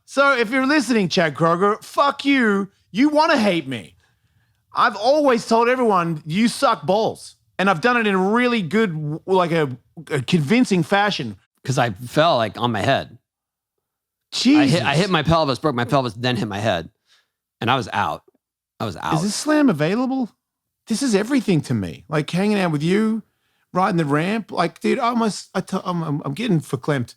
So if you're listening, Chad Kroger, fuck you. You want to hate me. I've always told everyone you suck balls. And I've done it in a really good, like a convincing fashion. Because I fell like on my head. Jesus. I hit my pelvis, broke my pelvis, then hit my head. And I was out. Is this slam available? This is everything to me. Like hanging out with you, riding the ramp. Like, dude, I'm getting verklempt.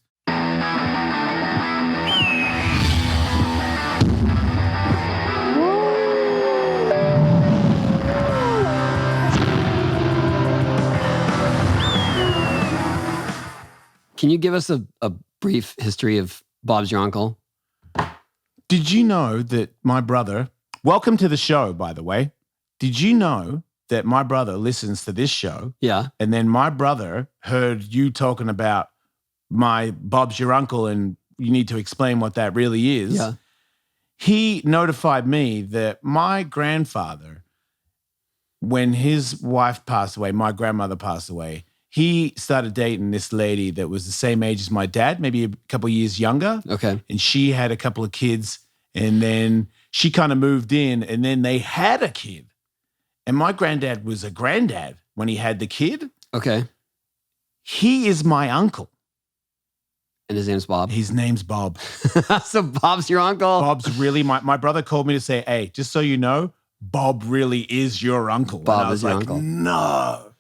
Can you give us a brief history of Bob's your uncle? Did you know that my brother, welcome to the show, by the way. Did you know that my brother listens to this show? Yeah. And then my brother heard you talking about my Bob's your uncle and you need to explain what that really is. Yeah. He notified me that my grandfather, when his wife passed away, my grandmother passed away, he started dating this lady that was the same age as my dad, maybe a couple of years younger. Okay. And she had a couple of kids and then she kind of moved in and then they had a kid. And my granddad was a granddad when he had the kid. Okay. He is my uncle. And his name's Bob? His name's Bob. So Bob's your uncle? Bob's really my brother called me to say, hey, just so you know, Bob really is your uncle. Bob and I was is your like, uncle. No.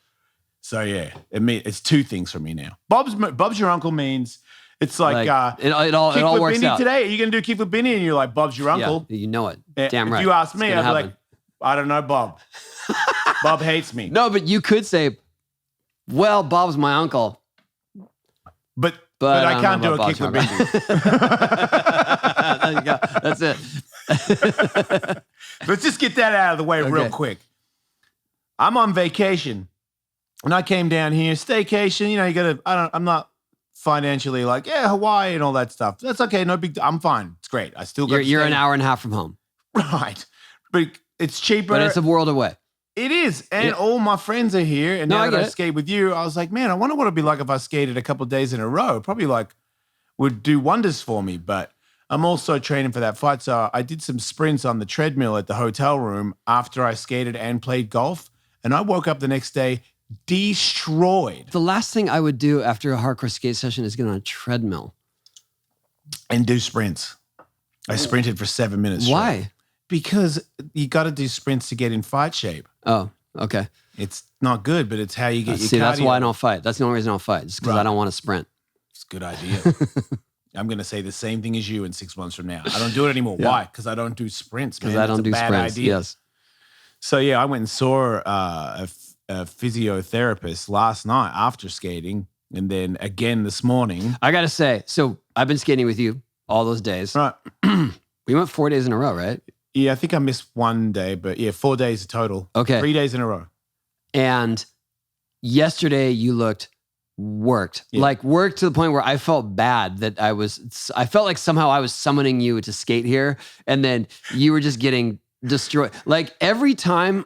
So yeah, it's two things for me now. Bob's your uncle means it's like it all works out. Today, are you gonna do Keith with Benny? And you're like, Bob's your uncle. Yeah, you know it. Damn right. If you ask me, I'd be happen. like, I don't know, Bob. Bob hates me. No, but you could say, well, Bob's my uncle. But I can't do a Keith with Benny. There you go. That's it. Let's just get that out of the way real quick. I'm on vacation. And I came down here, staycation, you know, I'm not financially like, yeah, Hawaii and all that stuff. That's okay, no big deal. I'm fine. It's great. I still got You're an hour and a half from home. Right. But it's cheaper. But it's a world away. It is. And all my friends are here. And now that I skate with you, I was like, man, I wonder what it'd be like if I skated a couple of days in a row. Probably would do wonders for me. But I'm also training for that fight. So I did some sprints on the treadmill at the hotel room after I skated and played golf. And I woke up the next day destroyed. The last thing I would do after a hardcore skate session is get on a treadmill. And do sprints. I sprinted for 7 minutes. Why? Straight. Because you got to do sprints to get in fight shape. Oh, okay. It's not good, but it's how you get your See, cardio. that's why I don't fight. That's the only reason I don't fight. Just because I don't want to sprint. It's a good idea. I'm going to say the same thing as you in 6 months from now. I don't do it anymore. Why? Because I don't do sprints, man. Because I don't do sprints, idea. Yes. So, yeah, I went and saw a physiotherapist last night after skating and then again this morning. I got to say, so I've been skating with you all those days. Right. We went 4 days in a row, right? Yeah, I think I missed one day, but yeah, 4 days total. Okay. 3 days in a row. And yesterday you looked worked. Yeah. Like worked to the point where I felt bad that I felt like somehow I was summoning you to skate here and then you were just getting destroyed. Like every time,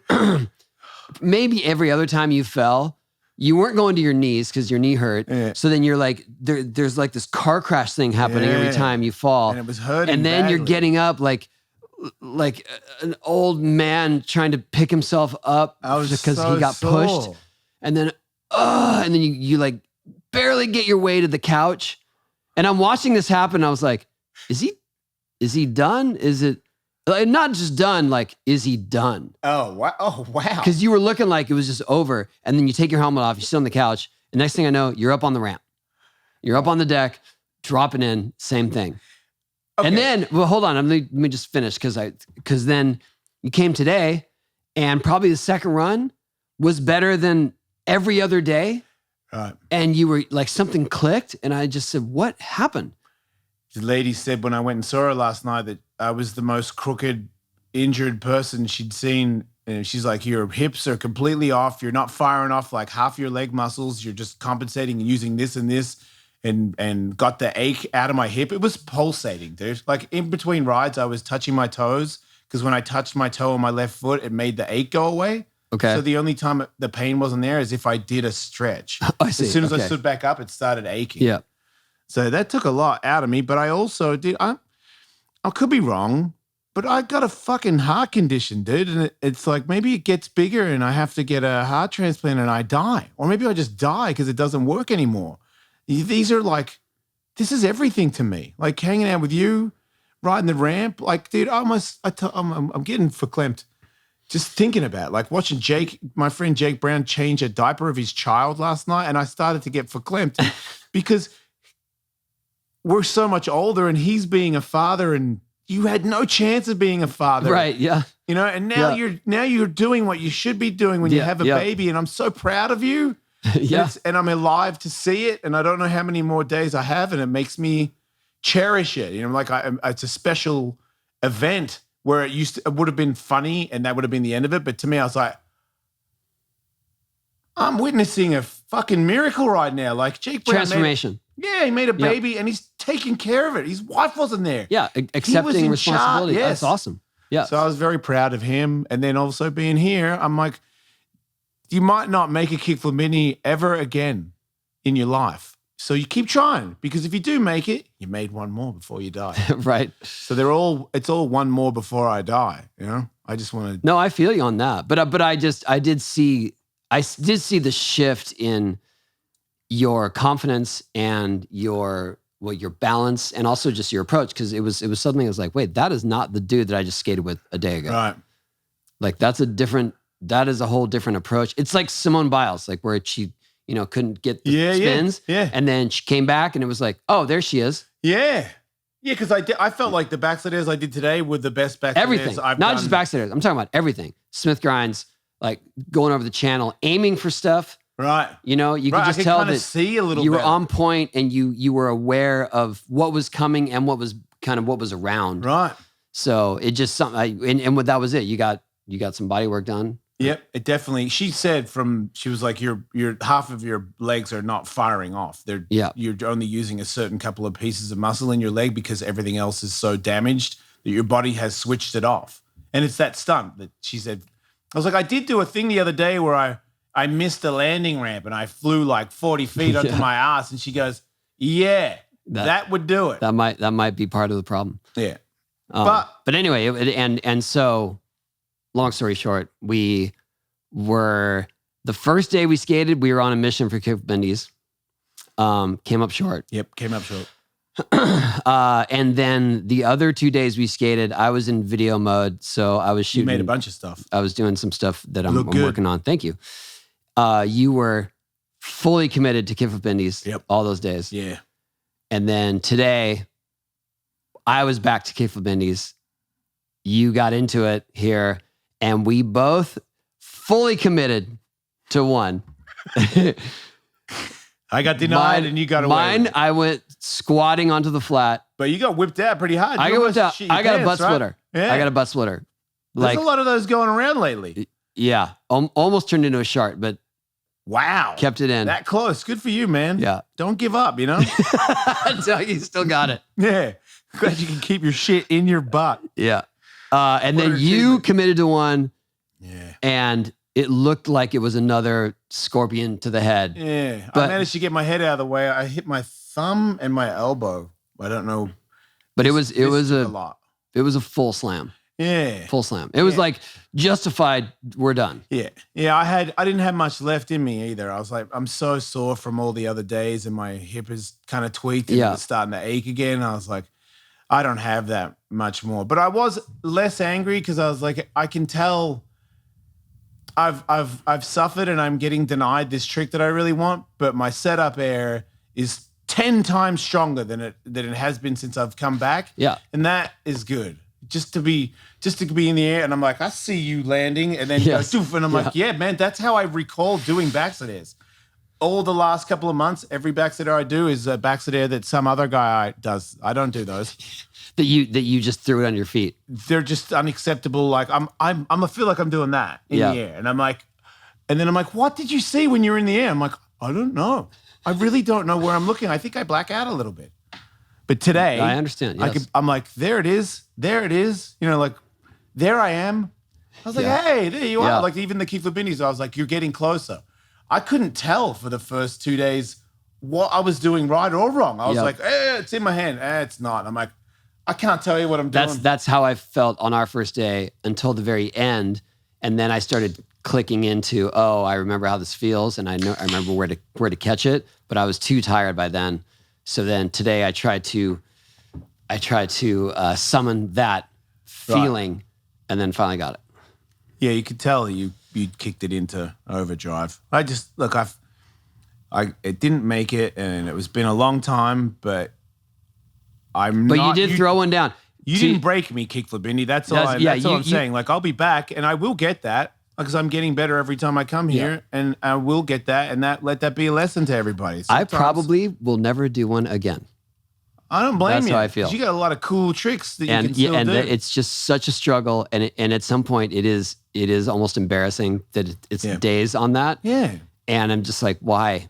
maybe every other time you fell, you weren't going to your knees because your knee hurt. Yeah. So then you're like, there's like this car crash thing happening every time you fall. And it was hurting And then badly. you're getting up like an old man trying to pick himself up because he got pushed. And then you like barely get your way to the couch. And I'm watching this happen. I was like, is he done? Is it like, not just done? Like, is he done? Oh, wow. Oh, wow. Because you were looking like it was just over. And then you take your helmet off, you sit on the couch. And next thing I know, you're up on the ramp. You're up on the deck, dropping in, same thing. Okay. And then, well, hold on. Let me just finish because then you came today and probably the second run was better than every other day. Right. And you were like, something clicked. And I just said, what happened? The lady said when I went and saw her last night that I was the most crooked, injured person she'd seen. And she's like, your hips are completely off. You're not firing off like half your leg muscles. You're just compensating and using this and this. And got the ache out of my hip. It was pulsating, dude. Like in between rides, I was touching my toes because when I touched my toe on my left foot, it made the ache go away. Okay. So the only time the pain wasn't there is if I did a stretch. I see. As soon as I stood back up, it started aching. Yeah. So that took a lot out of me. But I also did. I could be wrong, but I got a fucking heart condition, dude. And it's like maybe it gets bigger and I have to get a heart transplant and I die. Or maybe I just die because it doesn't work anymore. These are like, this is everything to me. Like hanging out with you, riding the ramp. Like, dude, I'm getting verklempt just thinking about it. Like watching my friend Jake Brown change a diaper of his child last night. And I started to get verklempt because we're so much older and he's being a father and you had no chance of being a father. Right. Yeah. You know, and now you're doing what you should be doing when you have a baby. And I'm so proud of you. Yeah. And I'm alive to see it. And I don't know how many more days I have. And it makes me cherish it. You know, like it's a special event where it would have been funny and that would have been the end of it. But to me, I was like, I'm witnessing a fucking miracle right now. Like Jake Brown transformation. He made a baby and he's taking care of it. His wife wasn't there. Yeah, accepting responsibility. Yes. That's awesome. Yeah. So I was very proud of him. And then also being here, I'm like, you might not make a kickflip mini ever again in your life. So you keep trying because if you do make it, you made one more before you die. Right. So it's all one more before I die. You know, I just want to. No, I feel you on that. But I did see the shift in your confidence and your balance and also just your approach. Cause it was suddenly, I was like, wait, that is not the dude that I just skated with a day ago. Right. Like that is a whole different approach. It's like Simone Biles, like where she, couldn't get the spins. Yeah. And then she came back and it was like, oh, there she is. Yeah. Yeah. Cause I felt like the backslid airs I did today were the best backslid everything. airs I've Not done. just backslid airs. I'm talking about everything. Smith grinds, like going over the channel, aiming for stuff. Right. You could just tell that see a little you were better. on point and you were aware of what was coming and what was around. Right. So it just something, and what that was it. You got some body work done. Yep. It definitely, she said she was like, your half of your legs are not firing off. You're only using a certain couple of pieces of muscle in your leg because everything else is so damaged that your body has switched it off. And it's that stunt that she said, I was like, I did do a thing the other day where I missed a landing ramp and I flew like 40 feet onto my ass. And she goes, yeah, that would do it. That might be part of the problem. Yeah. But anyway, and so long story short, we were, the first day we skated, we were on a mission for kick bendies. Came up short. Yep. Came up short. And then the other 2 days we skated, I was in video mode. So I was shooting. You made a bunch of stuff. I was doing some stuff that I'm working on. Thank you. You were fully committed to kickflip bendies all those days. Yeah. And then today, I was back to kickflip bendies. You got into it here, and we both fully committed to one. I got denied and you got away. Mine, I went squatting onto the flat. But you got whipped out pretty hard. I got whipped out. I got a butt splitter. Yeah. I got a butt splitter. There's a lot of those going around lately. Yeah. Almost turned into a shark, but wow. Kept it in. That close. Good for you, man. Yeah. Don't give up, you know? You still got it. Yeah. Glad you can keep your shit in your butt. Yeah. And then you committed to one. Yeah. And it looked like it was another scorpion to the head. Yeah. But I managed to get my head out of the way. I hit my thumb and my elbow. I don't know. But it was a lot. It was a full slam. Yeah. Full slam. It was like justified, we're done. Yeah. Yeah, I didn't have much left in me either. I was like, I'm so sore from all the other days and my hip is kind of tweaked and it's starting to ache again. I was like, I don't have that much more. But I was less angry because I was like, I can tell I've suffered and I'm getting denied this trick that I really want, but my setup air is 10 times stronger than it has been since I've come back. Yeah. And that is good. Just to be in the air and I'm like, I see you landing and then you go doof, and I'm like, yeah, man, that's how I recall doing backslid airs. All the last couple of months, every backslid air I do is a backslid air that some other guy does. I don't do those. that you just threw it on your feet. They're just unacceptable. Like I feel like I'm doing that in the air. And then I'm like, what did you see when you were in the air? I'm like, I don't know. I really don't know where I'm looking. I think I black out a little bit. But today, I understand. Yes. I'm like, there it is. There it is. You know, like, there I am. I was like, hey, there you are. Like, even the kickflip indies, I was like, you're getting closer. I couldn't tell for the first 2 days what I was doing right or wrong. I was like, it's in my hand. It's not. I'm like, I can't tell you what I'm doing. That's how I felt on our first day until the very end. And then I started clicking into, oh, I remember how this feels, and I remember where to catch it, but I was too tired by then. So then today I tried to summon that feeling, and then finally got it. Yeah, you could tell you kicked it into overdrive. I just look, it didn't make it, and it was been a long time, but you did throw one down. You didn't break me, Kickflip Indy. That's all I'm saying. Like, I'll be back, and I will get that because I'm getting better every time I come here, and I will get that, and let that be a lesson to everybody. Sometimes, I probably will never do one again. I don't blame you. That's how I feel. You got a lot of cool tricks that you can still do. It's just such a struggle, and at some point it is almost embarrassing that it's days on that. Yeah, and I'm just like, why?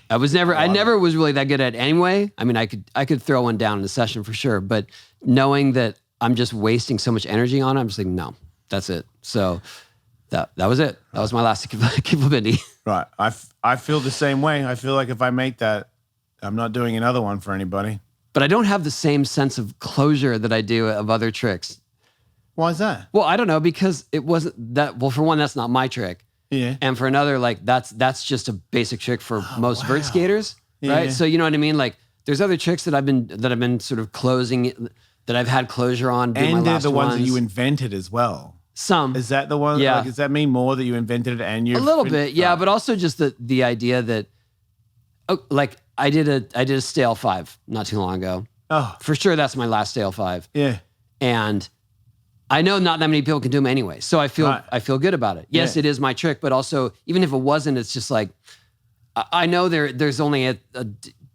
I never was really that good at it anyway. I mean, I could throw one down in a session for sure, but knowing that I'm just wasting so much energy on it, I'm just like, no, that's it. So that was it. That was my last Kickflip Indy. Right. I feel the same way. I feel like if I make that, I'm not doing another one for anybody. But I don't have the same sense of closure that I do of other tricks. Why is that? Well, I don't know, because it wasn't that. Well, for one, that's not my trick. Yeah. And for another, like that's just a basic trick for most vert skaters, right? Yeah. So you know what I mean? Like there's other tricks that I've been sort of closing, that I've had closure on. And they're the ones that you invented as well. Some. Is that the one? Yeah. Like, does that mean more that you invented it and you? A little bit, yeah. But also just the idea that, like I did a stale 5 not too long ago. Oh, for sure, that's my last stale 5. Yeah. And I know not that many people can do them anyway, so I feel good about it. Yes, it is my trick, but also even if it wasn't, it's just like I know there's only a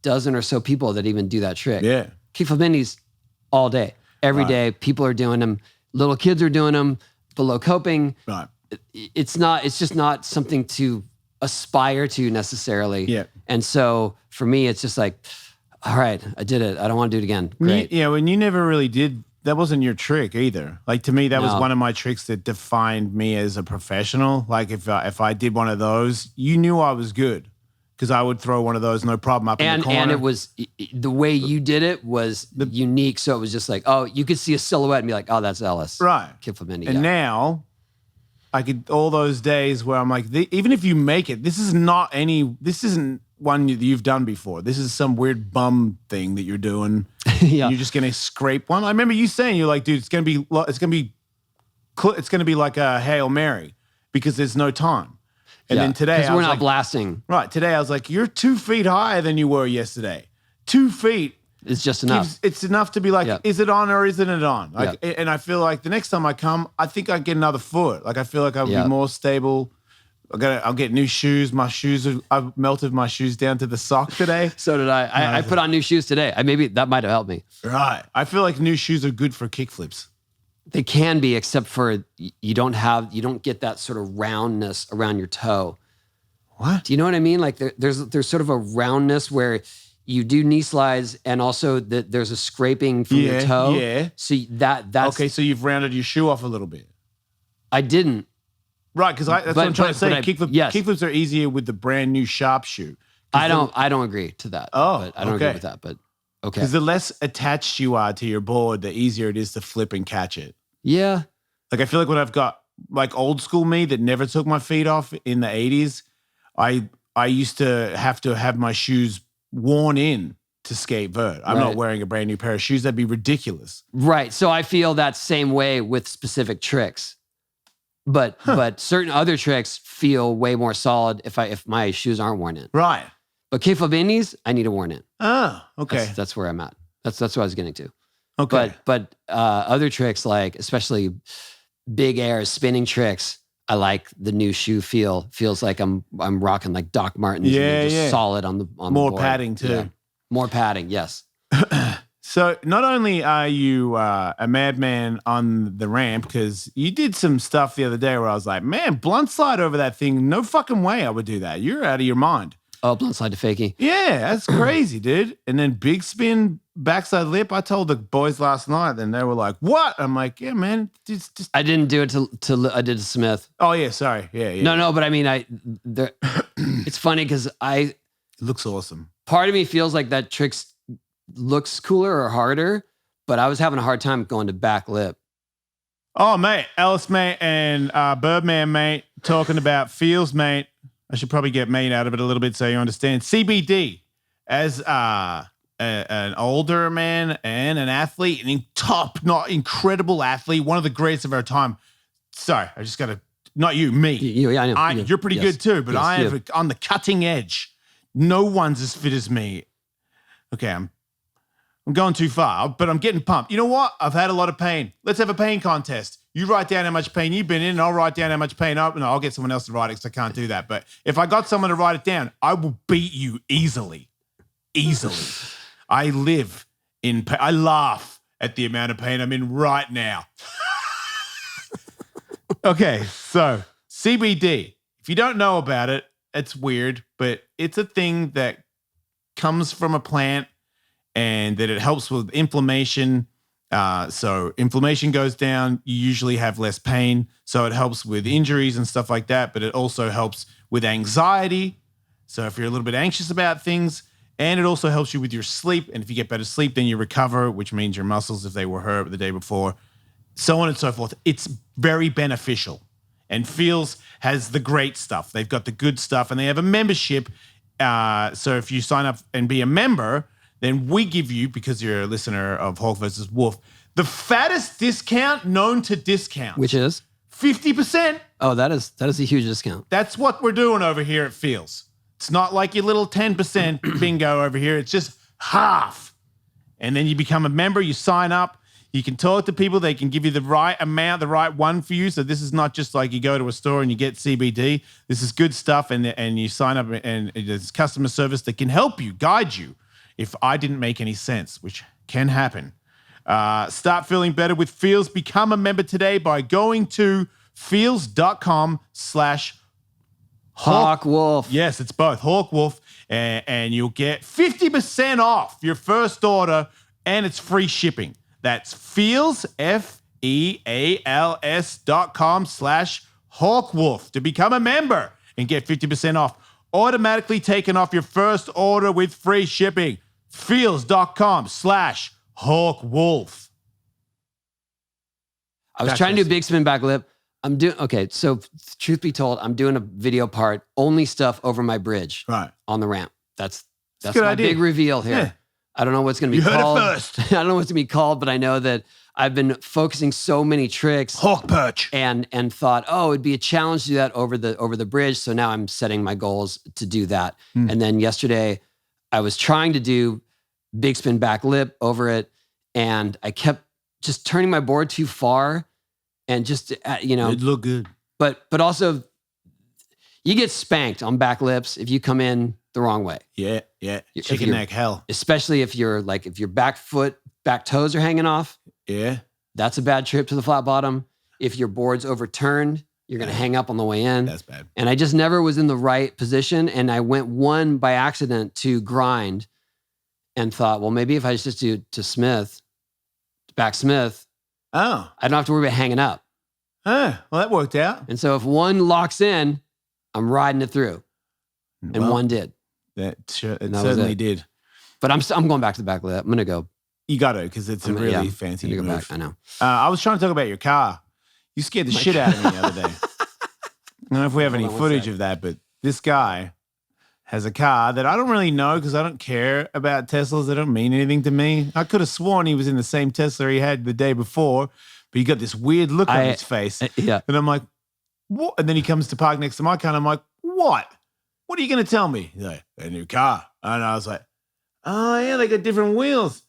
dozen or so people that even do that trick. Yeah, Kickflip Indies all day, every day. People are doing them. Little kids are doing them below coping. Right. It's just not something to aspire to necessarily. Yeah. And so for me, it's just like, all right, I did it. I don't want to do it again. Great. When you never really did. That wasn't your trick either. Like, to me, that was one of my tricks that defined me as a professional. Like, if I did one of those, you knew I was good because I would throw one of those, no problem, up in the corner. And it was, the way you did it was unique. So it was just like, oh, you could see a silhouette and be like, oh, that's Ellis. Right. Kickflip Indy. And now, I could, all those days where I'm like, even if you make it, this isn't one that you've done before. This is some weird bum thing that you're doing. Yeah. You're just gonna scrape one. I remember you saying, you're like, dude, it's gonna be like a Hail Mary because there's no time. And then today, because we're not blasting. Right. Today, I was like, you're 2 feet higher than you were yesterday. 2 feet. It's just enough. It's enough to be like, is it on or isn't it on? Like, and I feel like the next time I come, I think I get another foot. Like, I feel like I'll be more stable. I'll get new shoes. I've melted my shoes down to the sock today. So did I. I put on new shoes today. Maybe that might have helped me. Right. I feel like new shoes are good for kickflips. They can be, except for you don't get that sort of roundness around your toe. What? Do you know what I mean? Like there's sort of a roundness where you do knee slides, and also there's a scraping from your toe. Yeah. So that's okay. So you've rounded your shoe off a little bit. I didn't. Right, because that's what I'm trying to say. Kickflips are easier with the brand new sharp shoe. I don't agree to that. Oh, I don't agree with that. But okay, because the less attached you are to your board, the easier it is to flip and catch it. Yeah. Like, I feel like when I've got like old school me that never took my feet off in the 80s, I used to have my shoes worn in to skate vert. I'm not wearing a brand new pair of shoes. That'd be ridiculous. Right. So I feel that same way with specific tricks. But certain other tricks feel way more solid if my shoes aren't worn in. Right. But Kickflip Indies, I need to worn in. Oh, okay. That's where I'm at. That's what I was getting to. Okay. But other tricks, like especially big air spinning tricks, I like the new shoe feel. Feels like I'm rocking like Doc Martens. Yeah, just solid on the more board. padding too. Yeah. More padding, yes. So not only are you a madman on the ramp, because you did some stuff the other day where I was like, man, blunt slide over that thing. No fucking way I would do that. You're out of your mind. Oh, blunt slide to fakie. Yeah, that's crazy, dude. And then big spin backside lip. I told the boys last night, and they were like, what? I'm like, yeah, man. Just... I didn't do it to I did to Smith. Oh, yeah, sorry. Yeah. No, but I mean, it's funny because it looks awesome. Part of me feels like that trick looks cooler or harder, but I was having a hard time going to back lip. Oh, mate, Ellis, mate, and Birdman, mate, talking about feels, mate. I should probably get mate out of it a little bit so you understand. CBD, as an older man and an athlete, not incredible athlete, one of the greatest of our time. Sorry, I just got to, not you, me. Yeah, I know. You're pretty good too, but I am on the cutting edge. No one's as fit as me. Okay, I'm going too far, but I'm getting pumped. You know what? I've had a lot of pain. Let's have a pain contest. You write down how much pain you've been in, and I'll write down how much pain I'll get someone else to write it because I can't do that. But if I got someone to write it down, I will beat you easily. Easily. I live in pain. I laugh at the amount of pain I'm in right now. Okay, so CBD. If you don't know about it, it's weird, but it's a thing that comes from a plant and that it helps with inflammation. So inflammation goes down, you usually have less pain. So it helps with injuries and stuff like that, but it also helps with anxiety. So if you're a little bit anxious about things, and it also helps you with your sleep. And if you get better sleep, then you recover, which means your muscles, if they were hurt the day before, so on and so forth. It's very beneficial. And Feels has the great stuff. They've got the good stuff, and they have a membership. So if you sign up and be a member, then we give you, because you're a listener of Hawk versus Wolf, the fattest discount known to discount. Which is? 50%. Oh, that is a huge discount. That's what we're doing over here at Feels. It's not like your little 10% bingo over here. It's just half. And then you become a member, you sign up, you can talk to people, they can give you the right amount, the right one for you. So this is not just like you go to a store and you get CBD. This is good stuff, and you sign up, and there's customer service that can help you, guide you. If I didn't make any sense, which can happen. Start feeling better with Feels. Become a member today by going to feels.com/HawkWolf. Yes, it's both. Hawk Wolf. And you'll get 50% off your first order, and it's free shipping. That's Feels, FEALS.com/HawkWolf to become a member and get 50% off. Automatically taken off your first order with free shipping. Feels.com/HawkWolf. I was trying to do big spin back lip. So truth be told, I'm doing a video part, only stuff over my bridge on the ramp. That's my big reveal here. Yeah. I don't know what's going to be called. You heard it first. I don't know what's going to be called, but I know that I've been focusing so many tricks. Hawk perch. And thought, it'd be a challenge to do that over the bridge. So now I'm setting my goals to do that. And then yesterday I was trying to do big spin back lip over it, and I kept just turning my board too far, and just it looked good. But also, you get spanked on back lips if you come in the wrong way. Yeah. Chicken neck hell. Especially if your back toes are hanging off. Yeah. That's a bad trip to the flat bottom. If your board's overturned, you're going to hang up on the way in. That's bad. And I just never was in the right position. And I went one by accident to grind and thought, well, maybe if I just do to back Smith, I don't have to worry about hanging up. Well, that worked out. And so if one locks in, I'm riding it through. And one did. It certainly did. But I'm going back to the back lip. I'm going to go. You got to, because it's a really fancy move. Go back. I know. I was trying to talk about your car. You scared the shit out of me the other day. I don't know if we have any footage of that, but this guy has a car that I don't really know because I don't care about Teslas. They don't mean anything to me. I could have sworn he was in the same Tesla he had the day before, but he got this weird look on his face. And I'm like, what? And then he comes to park next to my car, and I'm like, what? What are you going to tell me? He's like, a new car. And I was like, oh, yeah, they got different wheels.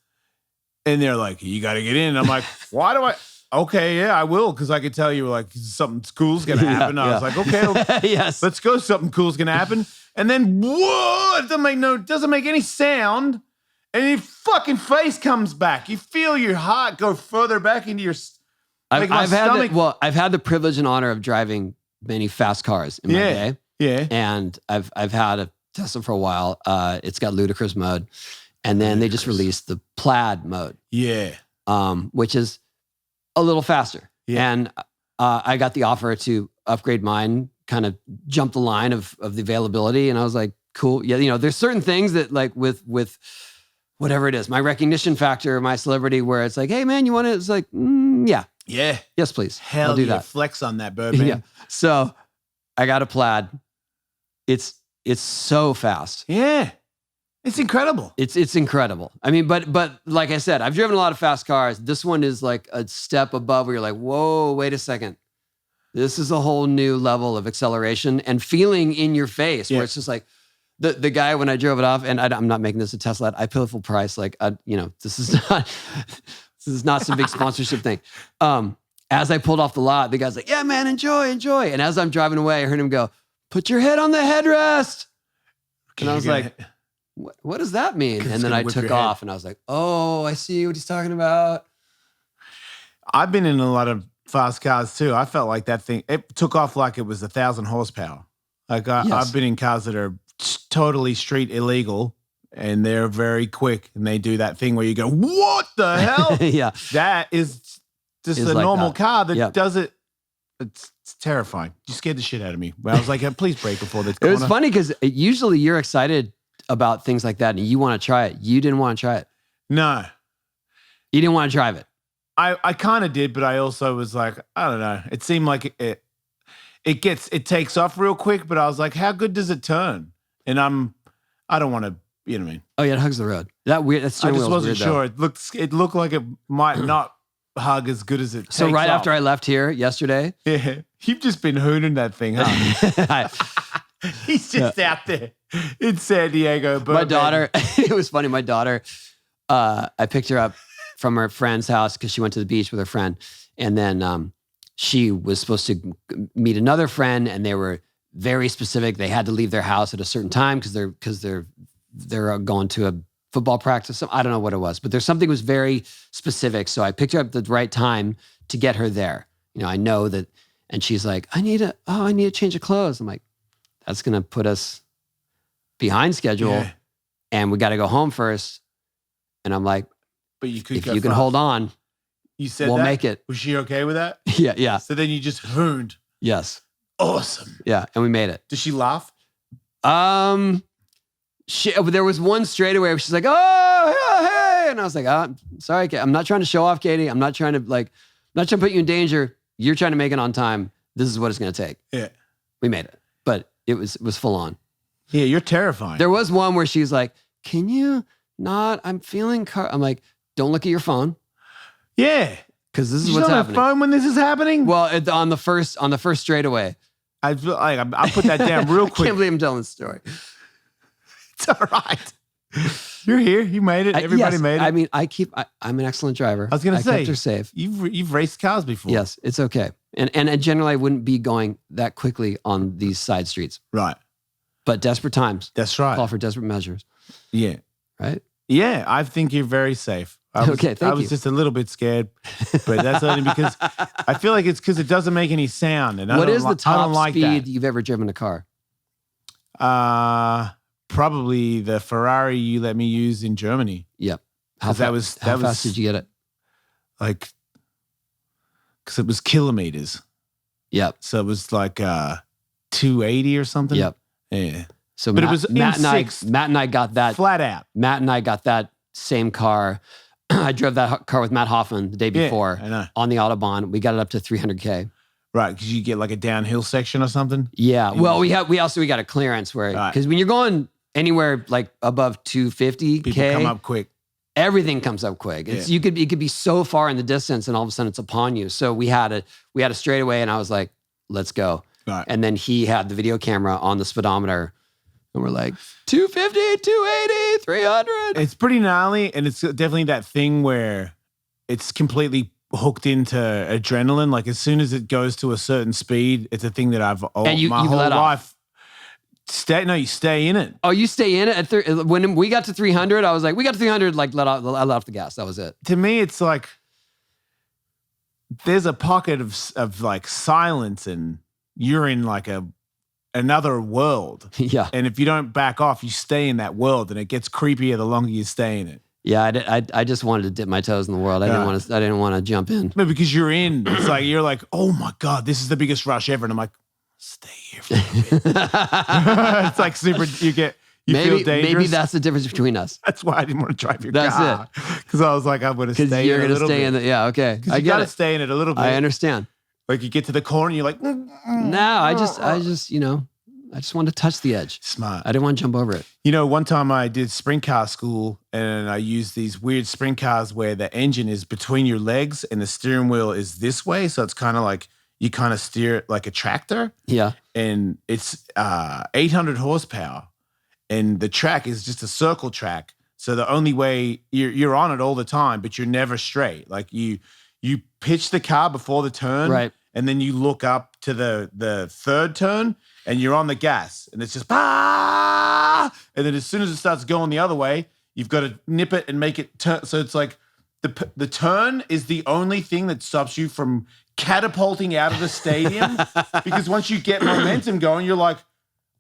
And they're like, you got to get in. And I'm like, why do I? Okay, yeah, I will, because I could tell you, like, something cool's going to happen. I was like, okay, yes, let's go. Something cool's going to happen. And then, whoa, it doesn't make any sound. And your fucking face comes back. You feel your heart go further back into your I've had the privilege and honor of driving many fast cars in my day. Yeah. And I've had a Tesla for a while. It's got ludicrous mode. And then they just released the plaid mode. Yeah. Which is a little faster. Yeah. And I got the offer to upgrade mine, kind of jump the line of the availability. And I was like, cool. Yeah, there's certain things that, like with whatever it is, my recognition factor, my celebrity, where it's like, hey man, you want it? It's like, yeah. Yeah. Yes, please. Hell, I'll do yeah, that. flex on that, Birdman. Yeah. So I got a Plaid. It's so fast. Yeah. It's incredible. It's incredible. I mean, but like I said, I've driven a lot of fast cars. This one is like a step above where you're like, whoa, wait a second. This is a whole new level of acceleration and feeling in your face where it's just like the guy when I drove it off, and I'm not making this a Tesla. I pay full price. Like, this is not some big sponsorship thing. As I pulled off the lot, the guy's like, yeah, man, enjoy. And as I'm driving away, I heard him go, put your head on the headrest. And I was like, what does that mean? And then I took off and I was like, oh, I see what he's talking about. I've been in a lot of fast cars too. I felt like that thing, it took off like it was 1,000 horsepower. Like I've been in cars that are totally street illegal and they're very quick and they do that thing where you go, what the hell? Yeah. That is just a like normal that. car that does it. It's terrifying. You scared the shit out of me. I was like, please brake before the corner. It was funny because usually you're excited about things like that and you want to try it. You didn't want to try it. No. You didn't want to drive it. I kind of did, but I also was like, I don't know. It seemed like it takes off real quick, but I was like, how good does it turn? And I don't want to, you know what I mean? Oh yeah, it hugs the road. That I just wasn't sure. It looked like it might not hug as good as it So takes right off. after I left here yesterday. Yeah. You've just been hooning that thing, huh? He's just out there in San Diego. My daughter, it was funny. My daughter, I picked her up from her friend's house because she went to the beach with her friend. And then she was supposed to meet another friend and they were very specific. They had to leave their house at a certain time because they're going to a football practice. I don't know what it was, but there's something was very specific. So I picked her up at the right time to get her there. I know that. And she's like, I need a change of clothes. I'm like, that's going to put us behind schedule and we got to go home first. And I'm like, but you could if you can hold on, you said we'll that? make it. Was she okay with that? Yeah. So then you just hooned. Yes. Awesome. Yeah. And we made it. Did she laugh? There was one straightaway where she's like, oh, yeah, hey. And I was like, oh, sorry, I'm not trying to show off, Katie. I'm not trying to put you in danger. You're trying to make it on time. This is what it's going to take. Yeah. We made it. But it was full on. Yeah, you're terrifying. There was one where she's like, can you not? I'm feeling I'm like, don't look at your phone. Yeah. Because this is She's what's on happening. her phone when this is happening? Well, on the first straightaway. I feel like I'll put that down real I quick. can't believe I'm telling this story. It's all right. You're here. You made it. Everybody made it. I mean, I'm an excellent driver. I was going to say, kept her safe. You've raced cars before. Yes, it's okay. And generally I wouldn't be going that quickly on these side streets. Right. But desperate times. That's right. Call for desperate measures. Yeah. Right? Yeah, I think you're very safe. I was just a little bit scared, but that's only because I feel like it's because it doesn't make any sound. And what is the top speed that. you've ever driven a car? Probably the Ferrari you let me use in Germany. Yep. How fast did you get it? Like, because it was kilometers. Yep. So it was like 280 or something. Yep. Yeah. So but it was Matt and I got that flat out. Matt and I got that same car. I drove that car with Matt Hoffman the day before I know. on the Autobahn. We got it up to 300K. Right, because you get like a downhill section or something. Yeah. Well, we got a clearance where because when you're going anywhere like above 250K, people come up quick. Everything comes up quick. It could be so far in the distance, and all of a sudden it's upon you. So we had a straightaway, and I was like, "Let's go!" Right. And then he had the video camera on the speedometer, and we're like 250, 280, 300. It's pretty gnarly, and it's definitely that thing where it's completely hooked into adrenaline. Like as soon as it goes to a certain speed, it's a thing that I've my whole life. You stay in it. Oh, you stay in it? When we got to 300, I was like, we got to 300, like let off the gas. That was it. To me, it's like there's a pocket of like silence and you're in like another world. Yeah. And if you don't back off, you stay in that world and it gets creepier the longer you stay in it. Yeah, I just wanted to dip my toes in the world. I didn't want to jump in. No, because you're in. It's like you're like, oh my God, this is the biggest rush ever. And I'm like, stay here for a bit. It's like super. You feel Maybe dangerous. that's the difference between us. That's why I didn't want to drive your That's car. Because I was like, I'm going to stay in Because you're a going to little stay bit. in the, yeah, okay. Because you got to stay in it a little bit. I understand. Like you get to the corner and you're like, No, I just, I just wanted to touch the edge. Smart. I didn't want to jump over it. One time I did sprint car school and I used these weird sprint cars where the engine is between your legs and the steering wheel is this way. So it's kind of like you kind of steer it like a tractor. Yeah. And it's 800 horsepower and the track is just a circle track. So the only way you're on it all the time, but you're never straight. Like you pitch the car before the turn. Right. And then you look up to the third turn and you're on the gas and it's just, and then as soon as it starts going the other way, you've got to nip it and make it turn. So it's like the turn is the only thing that stops you from catapulting out of the stadium because once you get momentum going, you're like,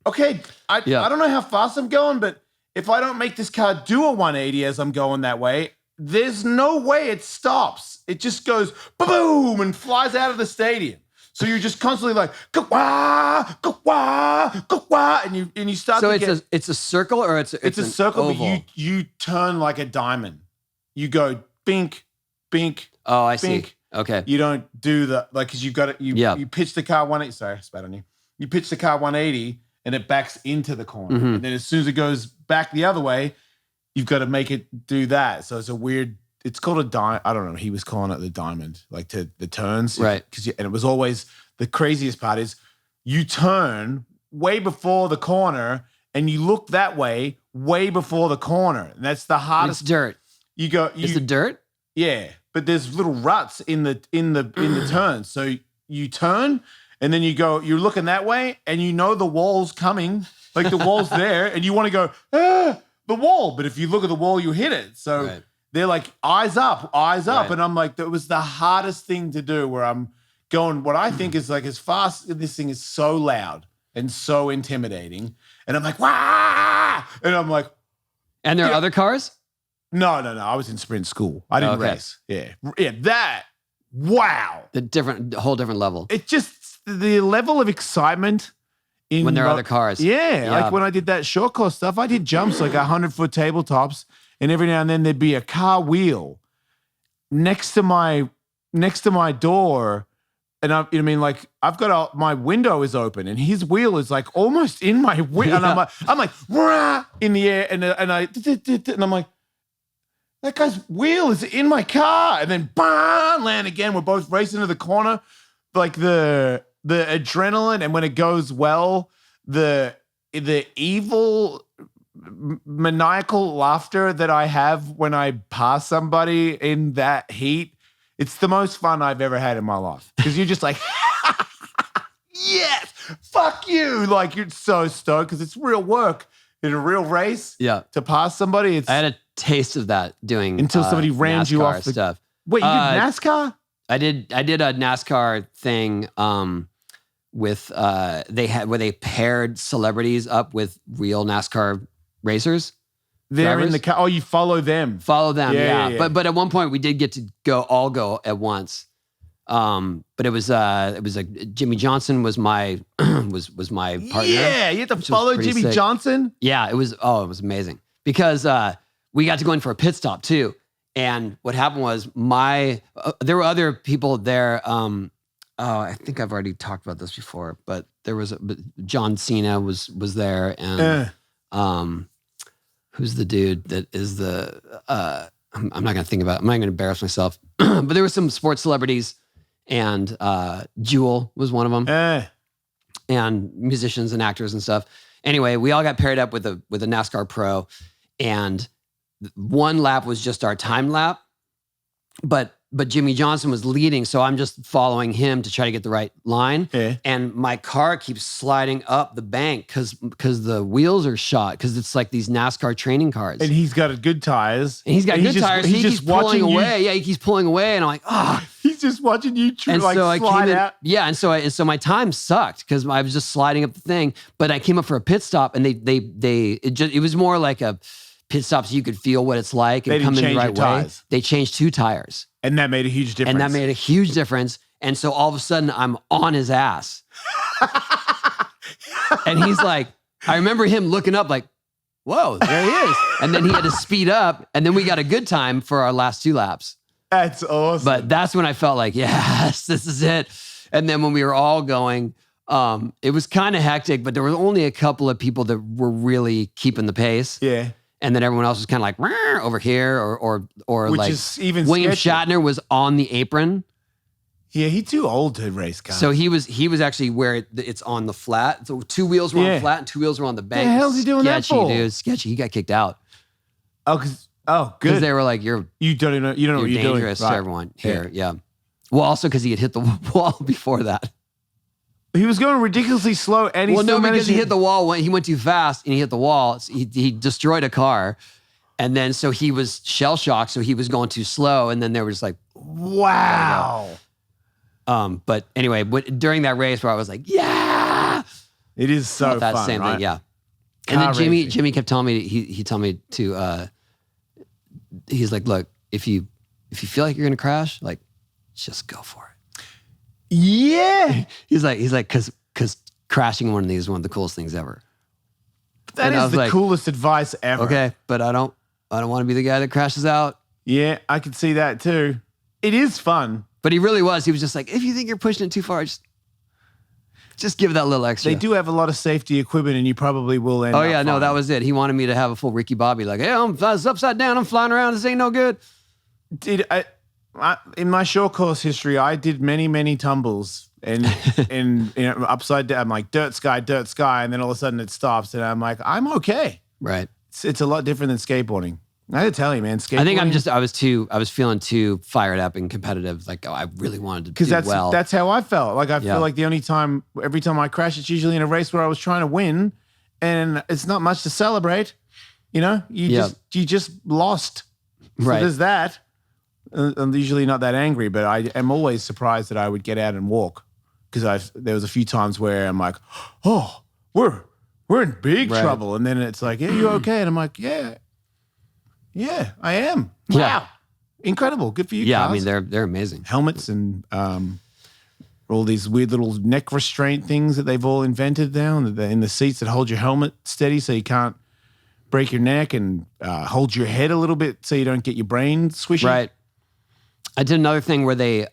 okay, I don't know how fast I'm going, but if I don't make this car do a 180 as I'm going that way, there's no way it stops. It just goes boom and flies out of the stadium. So you're just constantly like, "Gah-wah, gah-wah, gah-wah," and you start. So to it's a circle or it's a circle, oval? but you turn like a diamond. You go bink, bink. Oh, I bink. see. Okay. You don't do the because you've got it. You pitch the car 180. Sorry, I spat on you. You pitch the car 180 and it backs into the corner, and then as soon as it goes back the other way, you've got to make it do that. So it's a weird. It's called a diamond. I don't know. He was calling it the diamond, like to the turns, right? And it was always the craziest part is you turn way before the corner and you look that way before the corner, and that's the hardest. It's dirt. It's the dirt. Yeah, but there's little ruts in the turn. So you turn and then you're looking that way, and the wall's coming, like the wall's there, and you want to go the wall, but if you look at the wall, you hit it. So. Right. They're like, eyes up. Right. And I'm like, that was the hardest thing to do where I'm going, what I think is like as fast, this thing is so loud and so intimidating. And I'm like, wah! And I'm like. And there are other cars? No. I was in sprint school. I didn't race. Yeah. That, wow. The whole different level. It just, the level of excitement. When there are other cars. Yeah. Like when I did that short course stuff, I did jumps like 100-foot tabletops. And every now and then there'd be a car wheel next to my door, and I've got my window is open, and his wheel is like almost in my window, and I'm like rah, in the air, and I'm like, that guy's wheel is in my car, and then bang, land again. We're both racing to the corner, like the adrenaline, and when it goes well, the evil. Maniacal laughter that I have when I pass somebody in that heat, it's the most fun I've ever had in my life. Because you're just like, yes, fuck you. Like you're so stoked because it's real work in a real race. Yeah. To pass somebody. I had a taste of that doing until somebody rams you off the stuff. Wait, you did NASCAR? I did a NASCAR thing with where they paired celebrities up with real NASCAR racers. They're drivers. in the car. Oh, you follow them. Yeah. But at one point we did get to go at once. But it was like Jimmy Johnson was my was my partner. Yeah, you had to follow Jimmy Johnson. Yeah, it was amazing because we got to go in for a pit stop too. And what happened was there were other people there. I think I've already talked about this before, but John Cena was there, and who's the dude that is I'm not going to think about it. I'm not going to embarrass myself. But there were some sports celebrities, and Jewel was one of them, and musicians and actors and stuff. Anyway, we all got paired up with a NASCAR pro, and one lap was just our time lap, but Jimmy Johnson was leading, so I'm just following him to try to get the right line. Yeah. And my car keeps sliding up the bank because the wheels are shot, because it's like these NASCAR training cars. And he's got good tires. And he's got good tires. He keeps pulling away. Yeah, he keeps pulling away, and I'm like, ah. He's just watching you slide out. Yeah, and so my time sucked because I was just sliding up the thing. But I came up for a pit stop, and it was more like a pit stop so you could feel what it's like and come in the right way. They changed 2 tires. And that made a huge difference. And so all of a sudden I'm on his ass. And he's like, I remember him looking up like, whoa, there he is. And then he had to speed up. And then we got a good time for our last 2 laps. That's awesome. But that's when I felt like, yes, this is it. And then when we were all going, it was kind of hectic, but there were only a couple of people that were really keeping the pace. Yeah. And then everyone else was kind of like over here or Which like is even William sketchy. Shatner was on the apron. Yeah, he's too old to race cars. So he was actually where it's on the flat. So 2 wheels were on the flat and 2 wheels were on the bank. The hell's he doing that for? Sketchy, dude. Sketchy. He got kicked out. Oh, good. Because they were like, you don't know what you're doing. dangerous to everyone here. Yeah. Well, also because he had hit the wall before that. He was going ridiculously slow, and because he hit the wall. He went too fast, and he hit the wall. He destroyed a car, and then so he was shell shocked. So he was going too slow, and then they were just like, "Wow." But anyway, during that race where I was like, "Yeah," it is so that fun, same right? thing, yeah. Car And then racing. Jimmy kept telling me he told me to. He's like, "Look, if you feel like you're gonna crash, like, just go for it." Yeah. He's like, because crashing one of these is one of the coolest things ever. That is the coolest advice ever. Okay, but I don't want to be the guy that crashes out. Yeah, I could see that too. It is fun. But he really was. He was just like, if you think you're pushing it too far, just give it that little extra. They do have a lot of safety equipment, and you probably will end up no, fine. that was it. He wanted me to have a full Ricky Bobby, like, hey, I'm upside down. I'm flying around. This ain't no good. In my short course history, I did many, many tumbles and upside down. I'm like dirt sky, and then all of a sudden it stops, and I'm like, I'm okay. Right. It's a lot different than skateboarding. I gotta tell you, man. Skateboarding. I think I was feeling too fired up and competitive. Like, I really wanted to do well. That's how I felt. Like I feel like every time I crash, it's usually in a race where I was trying to win, and it's not much to celebrate. You just lost. So right. there's that. I'm usually not that angry, but I am always surprised that I would get out and walk because there was a few times where I'm like, oh, we're in big trouble, and then it's like, yeah, you okay? And I'm like, yeah, I am. Yeah. Wow, incredible, good for you. Yeah, guys. I mean they're amazing. Helmets and all these weird little neck restraint things that they've all invented now, and in the seats that hold your helmet steady so you can't break your neck, and hold your head a little bit so you don't get your brain swishy. Right. I did another thing where they,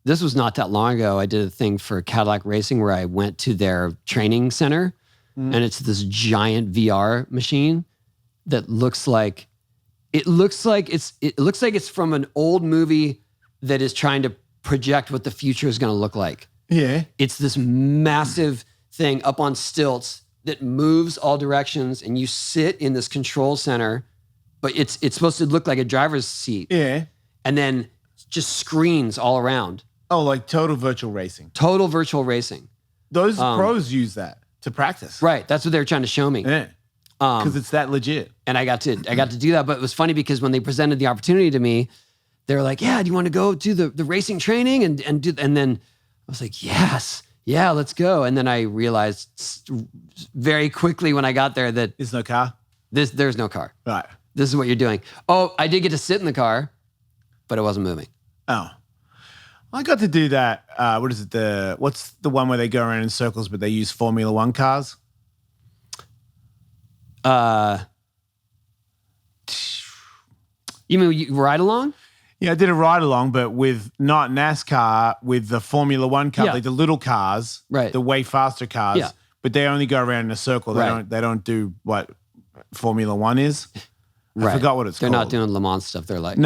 this was not that long ago. I did a thing for Cadillac Racing where I went to their training center, and it's this giant VR machine that looks like it's from an old movie that is trying to project what the future is going to look like. Yeah. It's this massive thing up on stilts that moves all directions, and you sit in this control center, but it's supposed to look like a driver's seat. Yeah. And then just screens all around. Oh, like total virtual racing. Total virtual racing. Those pros use that to practice. Right. That's what they were trying to show me. Yeah. Because it's that legit. And I got to do that. But it was funny because when they presented the opportunity to me, they were like, yeah, do you want to go do the racing training? And then I was like, yes. Yeah, let's go. And then I realized very quickly when I got there that There's no car? there's no car. Right. This is what you're doing. Oh, I did get to sit in the car, but it wasn't moving. Oh. I got to do that. What is it? What's the one where they go around in circles, but they use Formula One cars? You mean you ride along? Yeah, I did a ride along, but with not NASCAR, with the Formula One car, like the little cars, right? The way faster cars, but they only go around in a circle. They don't do what Formula One is. I forgot what it's called. They're not doing Le Mans stuff. They're like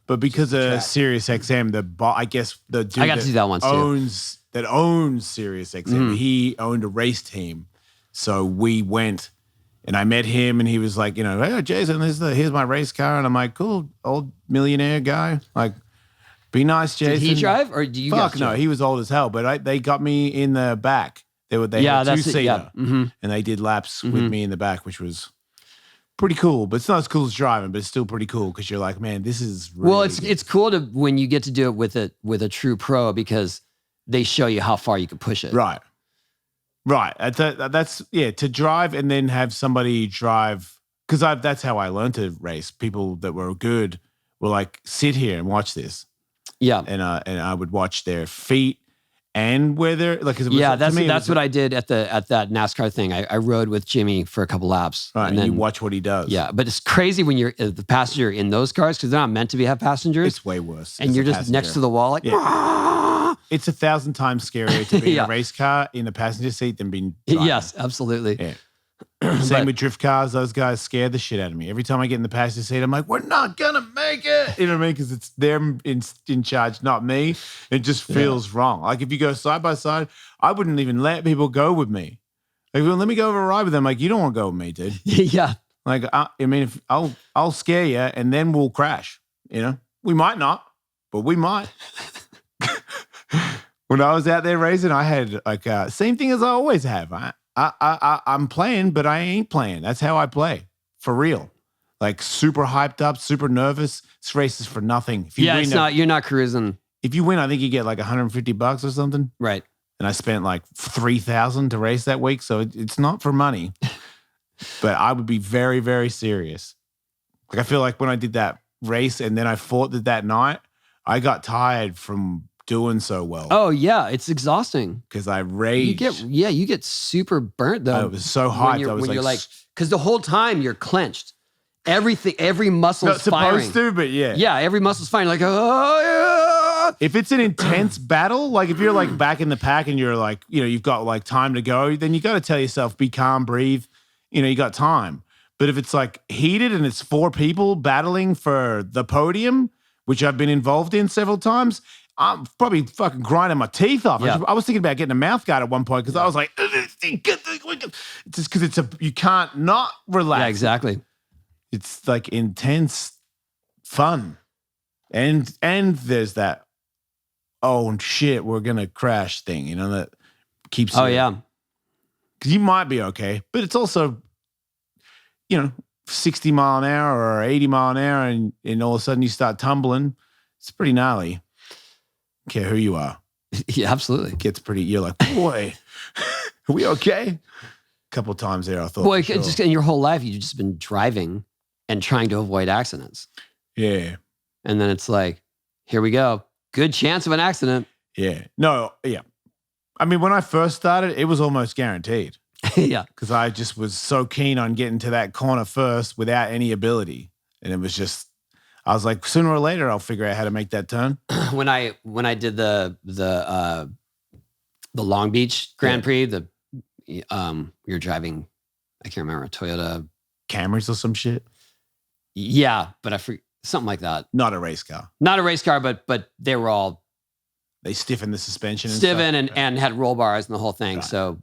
but because of Sirius XM, I guess the dude I got to do that once too. Owns Sirius XM. He owned a race team, so we went. And I met him, and he was like, hey, Jason, here's my race car. And I'm like, cool, old millionaire guy. Like, be nice, Jason. Did he drive, or do you guys drive? No, he was old as hell. But they got me in the back. They had a two-seater, and they did laps with me in the back, which was pretty cool. But it's not as cool as driving, but it's still pretty cool because you're like, man, this is really well, it's cool when you get to do it with a true pro because they show you how far you can push it. Right. Right. That's to drive and then have somebody drive, because that's how I learned to race. People that were good were like, sit here and watch this. Yeah. And I would watch their feet and where they're like, 'cause it was, Yeah, to me, it that's was what I did at that NASCAR thing. I rode with Jimmy for a couple laps. right. And then you watch what he does. Yeah, but it's crazy when you're the passenger in those cars because they're not meant to have passengers. It's way worse. And you're just next to the wall, like, it's 1,000 times scarier to be in Yeah. a race car in the passenger seat than being driving. Yes, absolutely. Yeah. Same with drift cars. Those guys scare the shit out of me. Every time I get in the passenger seat, I'm like, we're not going to make it. You know what I mean? Because it's them in charge, not me. It just feels wrong. Like if you go side by side, I wouldn't even let people go with me. Like, well, let me go over a ride with them. Like, you don't want to go with me, dude. Yeah. Like, I mean, if I'll scare you and then we'll crash. You know, we might not, but we might. When I was out there racing, I had like same thing as I always have. I'm playing, but I ain't playing. That's how I play for real. Like super hyped up, super nervous. This race is for nothing. If you win, you're not cruising. If you win, I think you get like $150 or something. Right. And I spent like $3,000 to race that week, so it's not for money. But I would be very, very serious. Like I feel like when I did that race and then I fought that night, I got tired from doing so well. Oh yeah, it's exhausting because I raged. You get super burnt though. I was so hyped. I was like, because the whole time you're clenched. Every muscle's firing. Supposed to, but yeah. Yeah, every muscle's firing. Like, oh yeah. If it's an intense battle, like if you're like back in the pack and you're like, you know, you've got like time to go, then you got to tell yourself, be calm, breathe. You know, you got time. But if it's like heated and it's 4 people battling for the podium, which I've been involved in several times, I'm probably fucking grinding my teeth off. Yeah. I was thinking about getting a mouth guard at one point because I was like, it's just because you can't not relax. Yeah, exactly. It's like intense fun. And there's that, oh shit, we're going to crash thing, you know, that keeps Oh, yeah. Because you might be okay, but it's also, you know, 60 mile an hour or 80 mile an hour and all of a sudden you start tumbling. It's pretty gnarly. Care who you are. Yeah, absolutely. It gets pretty, you're like, boy, are we okay? A couple of times there I thought. Boy, sure. just in your whole life, you've just been driving and trying to avoid accidents. Yeah. And then it's like, here we go. Good chance of an accident. Yeah. No, yeah. I mean, when I first started, it was almost guaranteed. Yeah. Because I just was so keen on getting to that corner first without any ability. And it was just, I was like, sooner or later, I'll figure out how to make that turn. When I did the Long Beach Grand Prix, we were driving, I can't remember, a Toyota Camrys or some shit. Yeah, but I forget, something like that. Not a race car. Not a race car, but they were all they stiffened the suspension. And had roll bars and the whole thing. Right. So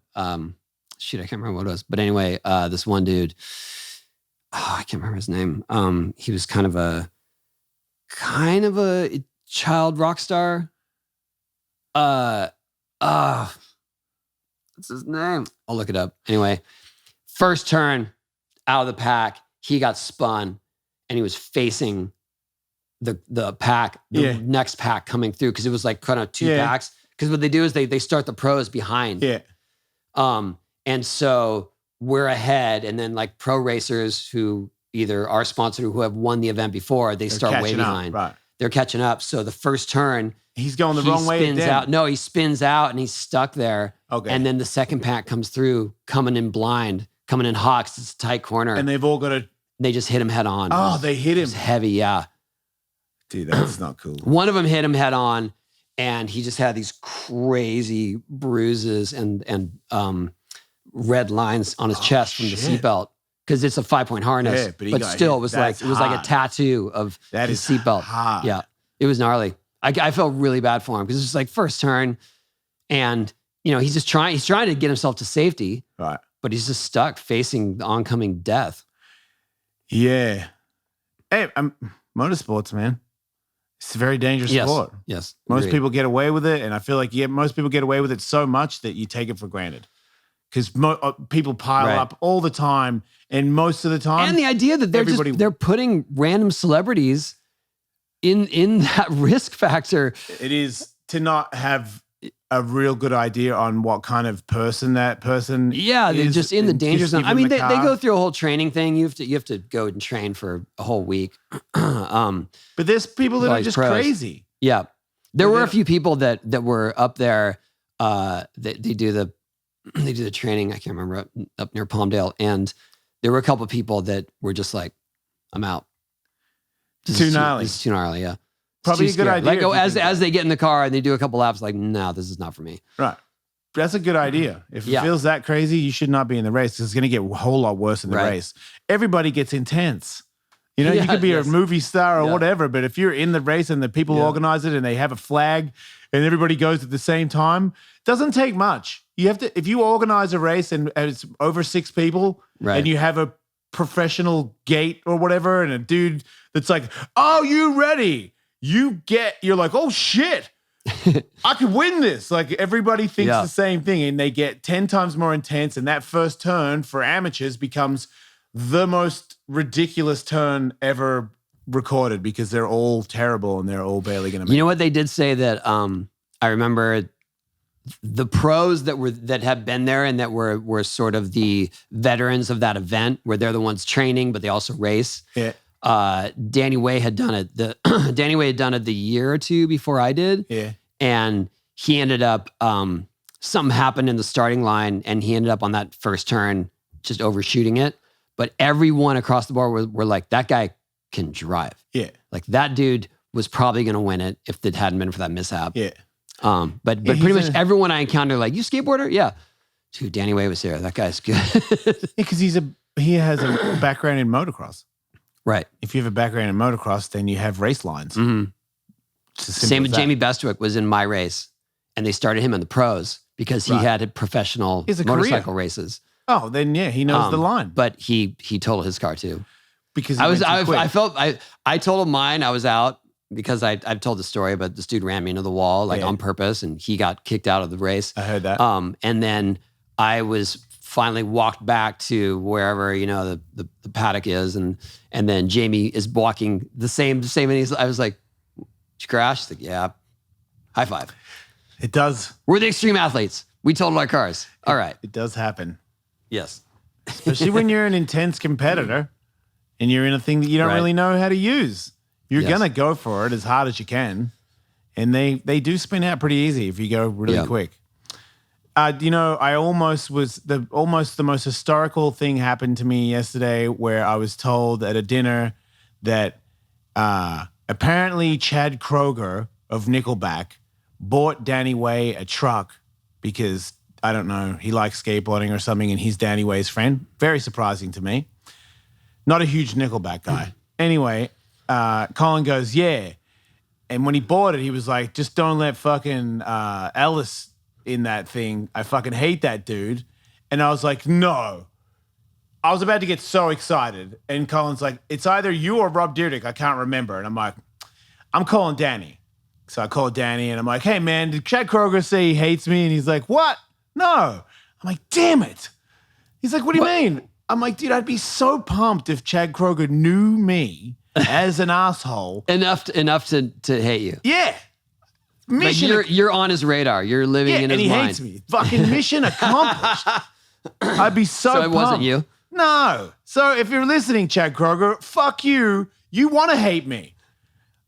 shoot, I can't remember what it was. But anyway, this one dude, I can't remember his name. He was kind of a child rock star. What's his name? I'll look it up. Anyway, first turn out of the pack, he got spun and he was facing the pack, next pack coming through, because it was like kind of 2 packs. Because what they do is they start the pros behind. Yeah. And so we're ahead, and then like pro racers who either are sponsored or who have won the event before, they're start way behind. Right. They're catching up. So the first turn, he's going the wrong way. Spins out. No, he spins out and he's stuck there. Okay. And then the second pack comes through, coming in blind, coming in hot 'cause it's a tight corner. And they've all got to. They just hit him head on. Oh, they hit him. It was heavy, yeah. Dude, that's not cool. One of them hit him head on, and he just had these crazy bruises and red lines on his chest from the seatbelt, because it's a 5-point harness. Yeah, but still, it was like a tattoo of the seatbelt. Yeah, it was gnarly. I felt really bad for him because it's just like first turn, and you know he's trying to get himself to safety, right? But he's just stuck facing the oncoming death. Yeah. Hey, motorsports, man. It's a very dangerous sport. Yes. Most people get away with it. And I feel like, most people get away with it so much that you take it for granted. Because people pile up all the time. And most of the time. And the idea that they're putting random celebrities in that risk factor. It is to not have a real good idea on what kind of person that person is. They're just in the danger zone. I mean, they go through a whole training thing. You have to go and train for a whole week. But there's people that are just crazy. Yeah. There were a few people that were up there they do the training. I can't remember up near Palmdale, and there were a couple of people that were just like, "I'm out. Too gnarly. This is too gnarly." Yeah, Probably it's a too good scary. idea. Like as they get in the car and they do a couple laps, like, no, this is not for me. Right. That's a good idea. If it feels that crazy, you should not be in the race because it's going to get a whole lot worse in the race. Everybody gets intense. You know, you could be a movie star or whatever, but if you're in the race and the people organize it and they have a flag and everybody goes at the same time, it doesn't take much. You have to, if you organize a race and it's over 6 people and you have a professional gate or whatever and a dude that's like, "Oh, you ready?" You're like, "Oh shit. I could win this." Like everybody thinks the same thing and they get 10 times more intense. And that first turn for amateurs becomes the most ridiculous turn ever recorded because they're all terrible and they're all barely going to make it. You know what they did say that I remember the pros that have been there and that were sort of the veterans of that event where they're the ones training, but they also race. Yeah. Danny Way had done it. Danny Way had done it the year or two before I did. Yeah. And he ended up, something happened in the starting line and he ended up on that first turn just overshooting it. But everyone across the board were like, that guy can drive. Yeah. Like that dude was probably going to win it if it hadn't been for that mishap. Yeah. But pretty much everyone I encountered, like, "You skateboarder?" Yeah. Dude, Danny Way was there. That guy's good. Because he has a background in motocross. Right. If you have a background in motocross, then you have race lines. Mm-hmm. Same with that. Jamie Bestwick was in my race, and they started him in the pros because he had professional motorcycle races. Oh, then he knows the line. But he totaled his car too. Because I told him mine. I was out because I've told the story, but this dude ran me into the wall on purpose, and he got kicked out of the race. I heard that. And then I was finally walked back to wherever the paddock is, and then Jamie is walking the same, and I was like, "Did you crash?" He's like, "Yeah." High five. It does. We're the extreme athletes. We totaled our cars. All right. It does happen. Yes. Especially when you're an intense competitor and you're in a thing that you don't really know how to use. You're going to go for it as hard as you can. And they do spin out pretty easy if you go really quick. I almost the most historical thing happened to me yesterday where I was told at a dinner that apparently Chad Kroeger of Nickelback bought Danny Way a truck because, I don't know, he likes skateboarding or something and he's Danny Way's friend. Very surprising to me. Not a huge Nickelback guy. Anyway, Colin goes, "Yeah." And when he bought it, he was like, "Just don't let fucking Ellis in that thing. I fucking hate that dude." And I was like, "No." I was about to get so excited. And Colin's like, "It's either you or Rob Dyrdek. I can't remember." And I'm like, "I'm calling Danny." So I called Danny and I'm like, "Hey man, did Chad Kroeger say he hates me?" And he's like, "What? No." I'm like, "Damn it." He's like, "What do you mean?" I'm like, "Dude, I'd be so pumped if Chad Kroeger knew me as an asshole. enough to hate you. Yeah. You're on his radar. You're living in his mind. And he hates me. Fucking mission accomplished. I'd be so pumped. So it wasn't you? No. So if you're listening, Chad Kroeger, fuck you. You want to hate me.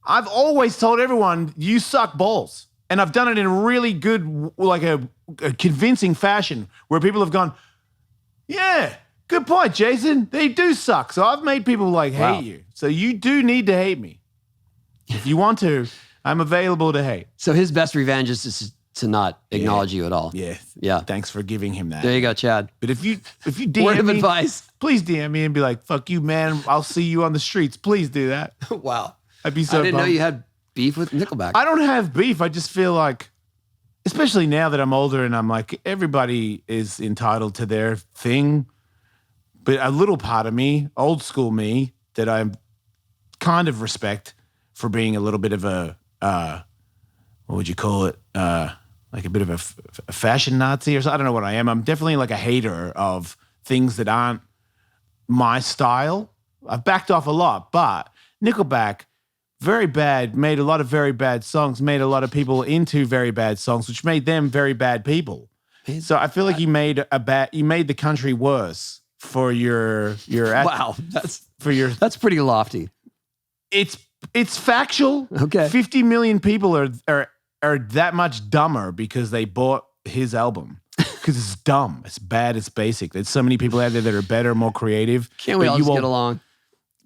I've always told everyone you suck balls. And I've done it in a really good, like a convincing fashion where people have gone, "Yeah, good point, Jason. They do suck." So I've made people hate you. So you do need to hate me. If you want to, I'm available to hate. So his best revenge is to not acknowledge you at all. Yeah. Yeah. Thanks for giving him that. There you go, Chad. But if you DM Word of me, advice. please DM me and be like, "Fuck you, man. I'll see you on the streets." Please do that. Wow. I'd be so I didn't know pumped. you had beef with Nickelback. I don't have beef. I just feel like, especially now that I'm older and I'm like, everybody is entitled to their thing. But a little part of me, old school me, that I kind of respect for being a little bit of a, what would you call it? Like a bit of a fashion Nazi or something. I don't know what I am. I'm definitely like a hater of things that aren't my style. I've backed off a lot, but Nickelback, very bad, made a lot of very bad songs, made a lot of people into very bad songs, which made them very bad people. So I feel like you made the country worse for your wow, that's pretty lofty. It's factual. Okay. 50 million people are that much dumber because they bought his album because it's dumb. It's bad. It's basic. There's so many people out there that are better, more creative. Can't we all just get along?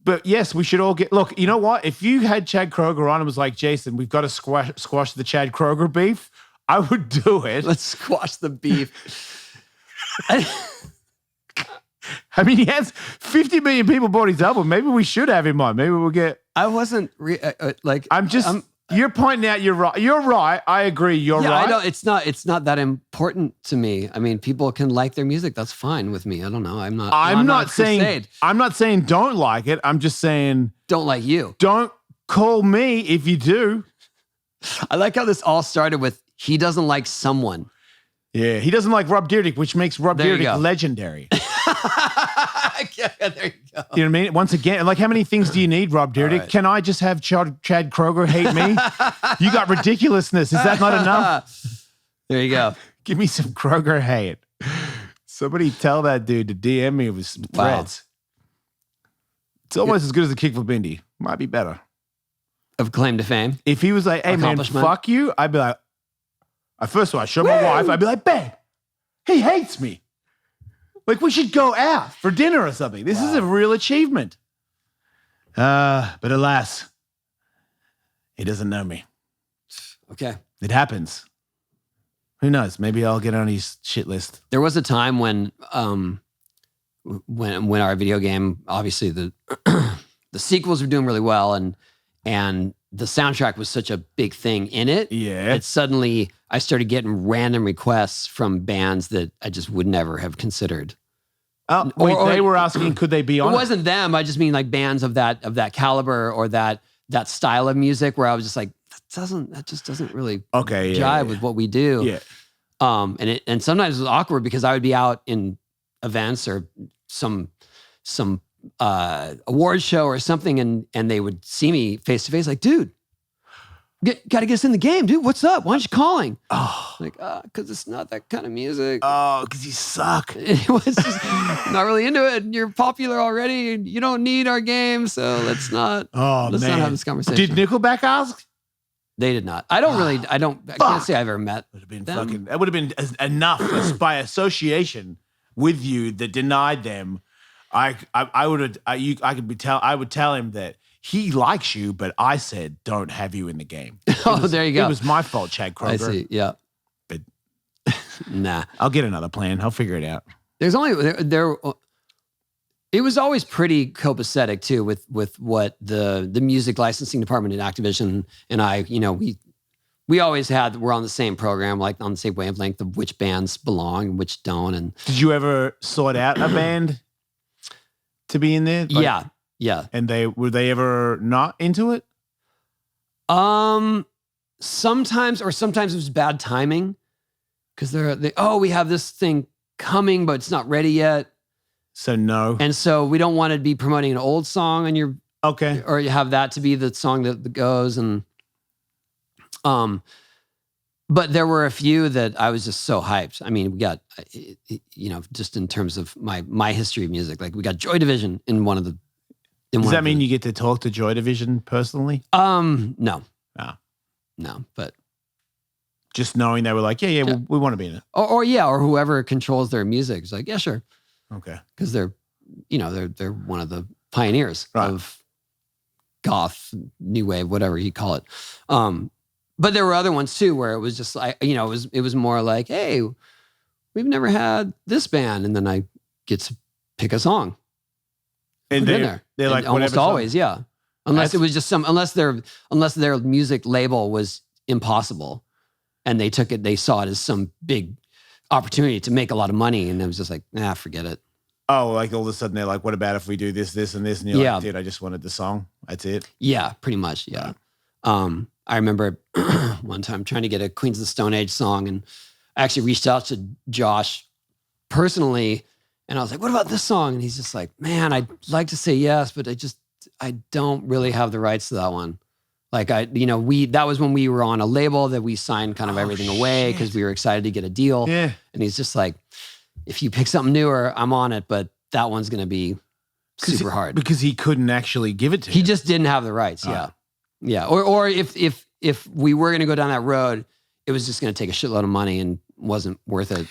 But yes, we should all get... Look, you know what? If you had Chad Kroeger on and was like, Jason, we've got to squash the Chad Kroeger beef, I would do it. Let's squash the beef. I mean, he has 50 million people bought his album. Maybe we should have him on. Maybe we'll get... I wasn't you're pointing out you're right. You're right. I agree. You're right. I know it's not that important to me. I mean, people can like their music. That's fine with me. I don't know. I'm not saying don't like it. I'm just saying don't like you. Don't call me if you do. I like how this all started with he doesn't like someone. Yeah, he doesn't like Rob Dyrdek, which makes Rob Dyrdek legendary. Yeah, there you go. You know what I mean? Once again, like how many things do you need, Rob Dyrdek? Right. Can I just have Chad Kroeger hate me? You got ridiculousness. Is that not enough? There you go. Give me some Kroeger hate. Somebody tell that dude to DM me with some threads. It's almost as good as a kickflip indie. Might be better. Of claim to fame? If he was like, hey man, fuck you, I'd be like, first of all, I show my wife, I'd be like, babe, he hates me. Like, we should go out for dinner or something. This is a real achievement. But alas, he doesn't know me. Okay. It happens. Who knows? Maybe I'll get on his shit list. There was a time when our video game, obviously the sequels were doing really well and the soundtrack was such a big thing in it. Yeah. That suddenly I started getting random requests from bands that I just would never have considered. Oh, wait, they were asking, could they be on it? It wasn't them. I just mean like bands of that caliber or that style of music where I was just like, that just doesn't really jive with what we do. Yeah. And sometimes it was awkward because I would be out in events or some award show or something and they would see me face to face like, dude, got to get us in the game, dude. What's up? Why aren't you calling? Oh. Like, because it's not that kind of music. Oh, because you suck. It was just not really into it. You're popular already. You don't need our game, so let's not not have this conversation. Did Nickelback ask? They did not. I can't say I've ever met them. That would have been enough by association with you that denied them. I would tell him that he likes you, but I said don't have you in the game. There you go. It was my fault, Chad Kroeger. I see. Yeah, but nah. I'll get another plan. I'll figure it out. There's only there. It was always pretty copacetic too with what the music licensing department at Activision and I. You know, we always we're on the same program, like on the same wavelength of which bands belong and which don't. And did you ever sort out a band to be in there? Like, yeah. And were they ever not into it? Sometimes it was bad timing because we have this thing coming, but it's not ready yet. So no. And so we don't want to be promoting an old song on your or you have that to be the song that goes and but there were a few that I was just so hyped. I mean, we got just in terms of my history of music, like we got Joy Division in one of the. Does that mean you get to talk to Joy Division personally? No. Oh. No, but just knowing they were like, we want to be in it. Or whoever controls their music is like, yeah, sure. Okay. Because they're one of the pioneers of goth, new wave, whatever you call it. But there were other ones too where it was just like, it was more like, hey, we've never had this band, and then I get to pick a song. And they're like almost always, yeah. Unless it was just unless their music label was impossible, and they saw it as some big opportunity to make a lot of money, and it was just like, forget it. Oh, like all of a sudden they're like, what about if we do this, this, and this? And you're like, dude, I just wanted the song. That's it. Yeah, pretty much. Yeah. I remember one time trying to get a Queens of the Stone Age song, and I actually reached out to Josh personally. And I was like, what about this song? And he's just like, man, I'd like to say yes, but I don't really have the rights to that one. Like that was when we were on a label that we signed kind of everything away because we were excited to get a deal. Yeah. And he's just like, if you pick something newer, I'm on it, but that one's going to be super hard. Because he couldn't actually give it to you. He just didn't have the rights. Yeah. Yeah. Or if we were going to go down that road, it was just going to take a shitload of money and wasn't worth it.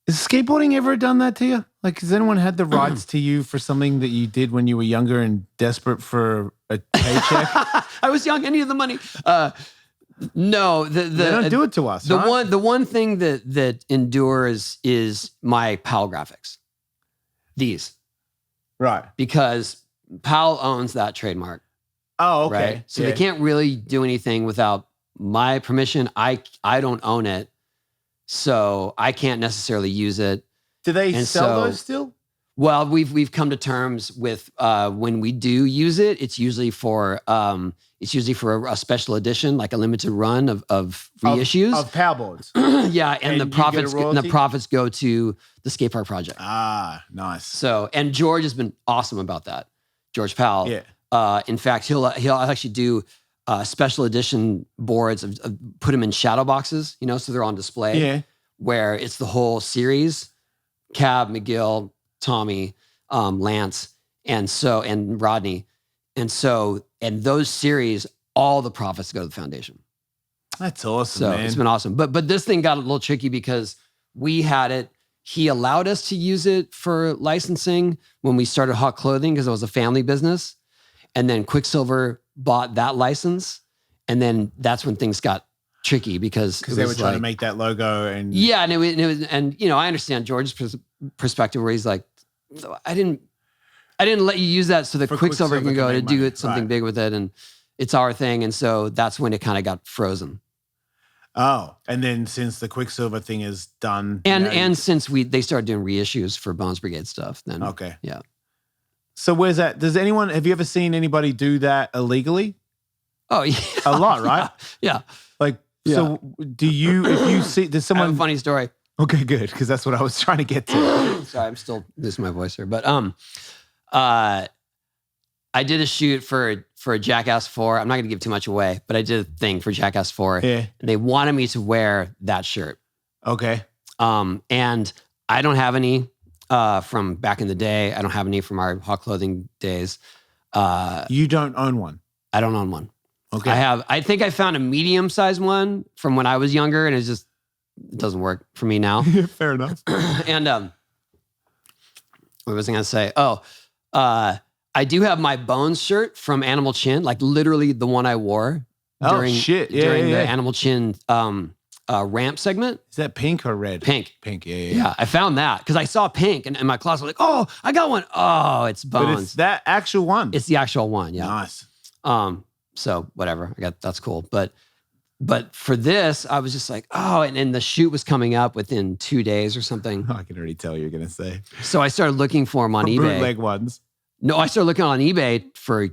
Has skateboarding ever done that to you? Like, has anyone had the rights to you for something that you did when you were younger and desperate for a paycheck? I was young. I needed the money. No, they don't do it to us. The one thing that endures is my PAL graphics. These, right? Because PAL owns that trademark. Oh, okay. Right? So they can't really do anything without my permission. I don't own it, so I can't necessarily use it. Do they sell those still? Well, we've come to terms with when we do use it, it's usually for a special edition, like a limited run of reissues of PAL boards. Yeah, and the profits go to the skate park project. Ah, nice. So, and George has been awesome about that. George Powell. Yeah. In fact, he'll actually do special edition boards of put them in shadow boxes, so they're on display. Yeah. Where it's the whole series, Cab, McGill, Tommy, Lance, and Rodney. And those series, all the profits go to the foundation. That's awesome, so man. It's been awesome. But this thing got a little tricky because we had it. He allowed us to use it for licensing when we started Hot Clothing because it was a family business. And then Quicksilver bought that license. And then that's when things got tricky because they were trying to make that logo. And yeah, and it was, I understand George's perspective where he's like, I didn't let you use that so that Quicksilver can go to do something big with it, and it's our thing. And so that's when it kind of got frozen. Oh, and then since the Quicksilver thing is done, and since they started doing reissues for Bones Brigade stuff, then okay, yeah. So where's that? Have you ever seen anybody do that illegally? Oh yeah, a lot, right? Yeah. Like, so do you? If you see, does someone? I have a funny story. Okay, good, because that's what I was trying to get to. Sorry, I'm still losing my voice here, but I did a shoot for Jackass 4. I'm not going to give too much away, but I did a thing for Jackass 4. Yeah. And they wanted me to wear that shirt. Okay. And I don't have any from back in the day. I don't have any from our Hot Clothing days. You don't own one? I don't own one. Okay. I think I found a medium-sized one from when I was younger, and it doesn't work for me now. Fair enough. And what was I going to say? I do have my Bones shirt from Animal Chin, like literally the one I wore during the Animal Chin ramp segment. Is that pink or red? Pink. Pink, yeah. Yeah, I found that because I saw pink and in my closet. I was like, oh, I got one. Oh, it's Bones. But it's that actual one. It's the actual one, yeah. Nice. So whatever, that's cool. But for this, I was just like, oh, and the shoot was coming up within 2 days or something. Oh, I can already tell you're going to say. So I started looking for them on eBay. Bootleg ones. No, I started looking on eBay for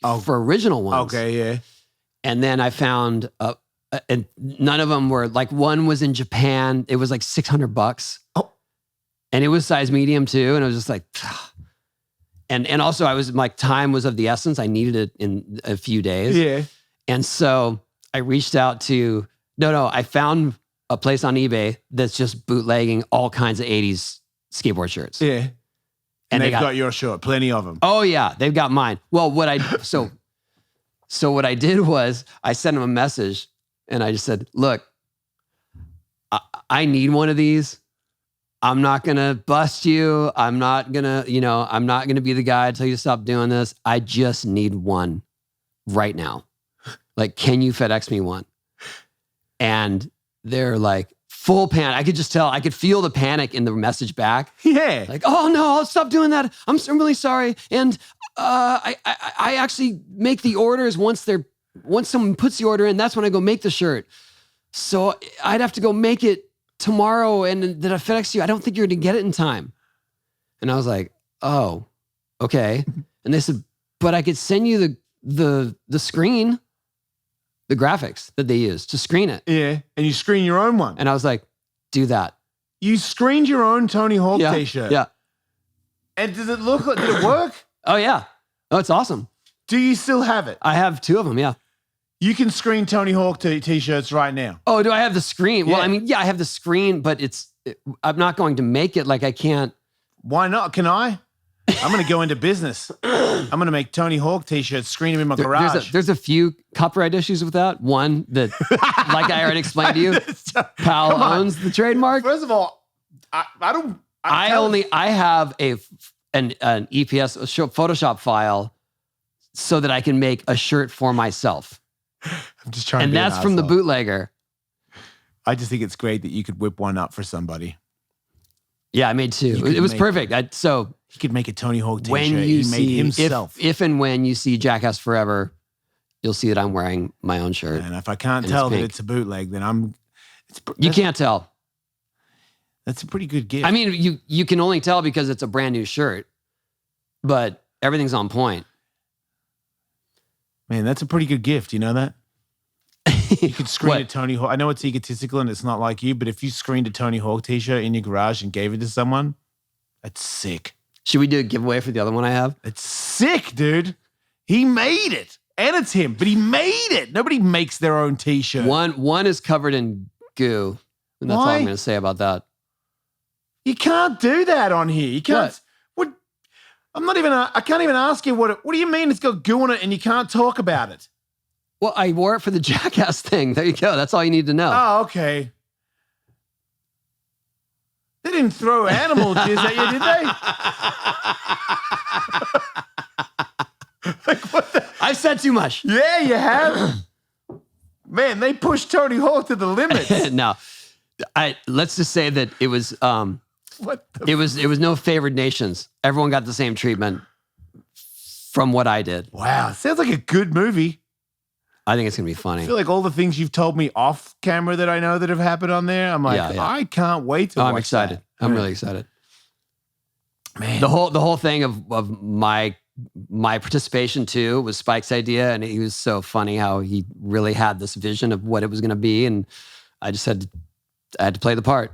original ones. Okay, yeah. And then I found, and none of them were, like one was in Japan. It was like $600. Oh. And it was size medium too. And I was just like, ugh. And also I was like, time was of the essence. I needed it in a few days. Yeah. And so I reached out to, I found a place on eBay that's just bootlegging all kinds of 80s skateboard shirts. Yeah. And they've got your shirt, plenty of them. Oh yeah, they've got mine. Well, so what I did was I sent them a message and I just said, look, I need one of these. I'm not going to bust you. I'm not going to be the guy to tell you to stop doing this. I just need one right now. Like, can you FedEx me one? And they're like, full panic. I could just tell. I could feel the panic in the message back. Yeah. Like, oh no, I'll stop doing that. I'm really sorry. And I actually make the orders once someone puts the order in. That's when I go make the shirt. So I'd have to go make it tomorrow, and then I FedEx you. I don't think you're going to get it in time. And I was like, oh, okay. And they said, but I could send you the screen. The graphics that they use to screen it. Yeah. And you screen your own one. And I was like, do that. You screened your own Tony Hawk t-shirt. Yeah. And did it work? Oh, yeah. Oh, it's awesome. Do you still have it? I have 2 of them, yeah. You can screen Tony Hawk t-shirts right now. Oh, do I have the screen? Yeah. Well, I mean, yeah, I have the screen, but I'm not going to make it. Like I can't. Why not? Can I? I'm going to go into business. I'm going to make Tony Hawk t-shirts, screen them in my garage. There's a few copyright issues with that. One that, like I already explained to you, Pal owns the trademark. First of all, I have an EPS Photoshop file so that I can make a shirt for myself. I'm just trying. And that's from the bootlegger. I just think it's great that you could whip one up for somebody. Yeah, I made two. It was perfect. He could make a Tony Hawk t-shirt. When He made himself. If and when you see Jackass Forever, you'll see that I'm wearing my own shirt. And if I can't tell that it's a bootleg, then you can't tell. That's a pretty good gift. I mean, you can only tell because it's a brand new shirt, but everything's on point. Man, that's a pretty good gift. You know that? You could screen a Tony Hawk. I know it's egotistical and it's not like you, but if you screened a Tony Hawk t-shirt in your garage and gave it to someone, that's sick. Should we do a giveaway for the other one I have? It's sick, dude. He made it. And it's him, but he made it. Nobody makes their own t-shirt. One is covered in goo. And that's all I'm going to say about that. You can't do that on here. You can't. What? I can't even ask you what do you mean it's got goo on it and you can't talk about it? Well, I wore it for the Jackass thing. There you go. That's all you need to know. Oh, okay. They didn't throw animal jizz at you, did they? Like, what the? I've said too much. Yeah, you have. Man, they pushed Tony Hawk to the limits. No. Let's just say that it was it was no favored nations. Everyone got the same treatment from what I did. Wow, sounds like a good movie. I think it's gonna be funny. I feel like all the things you've told me off camera that I know that have happened on there, I'm like, I can't wait to watch I'm excited. That. I'm really excited. Man. The whole thing of my participation too was Spike's idea, and he was so funny how he really had this vision of what it was gonna be, and I just had to play the part.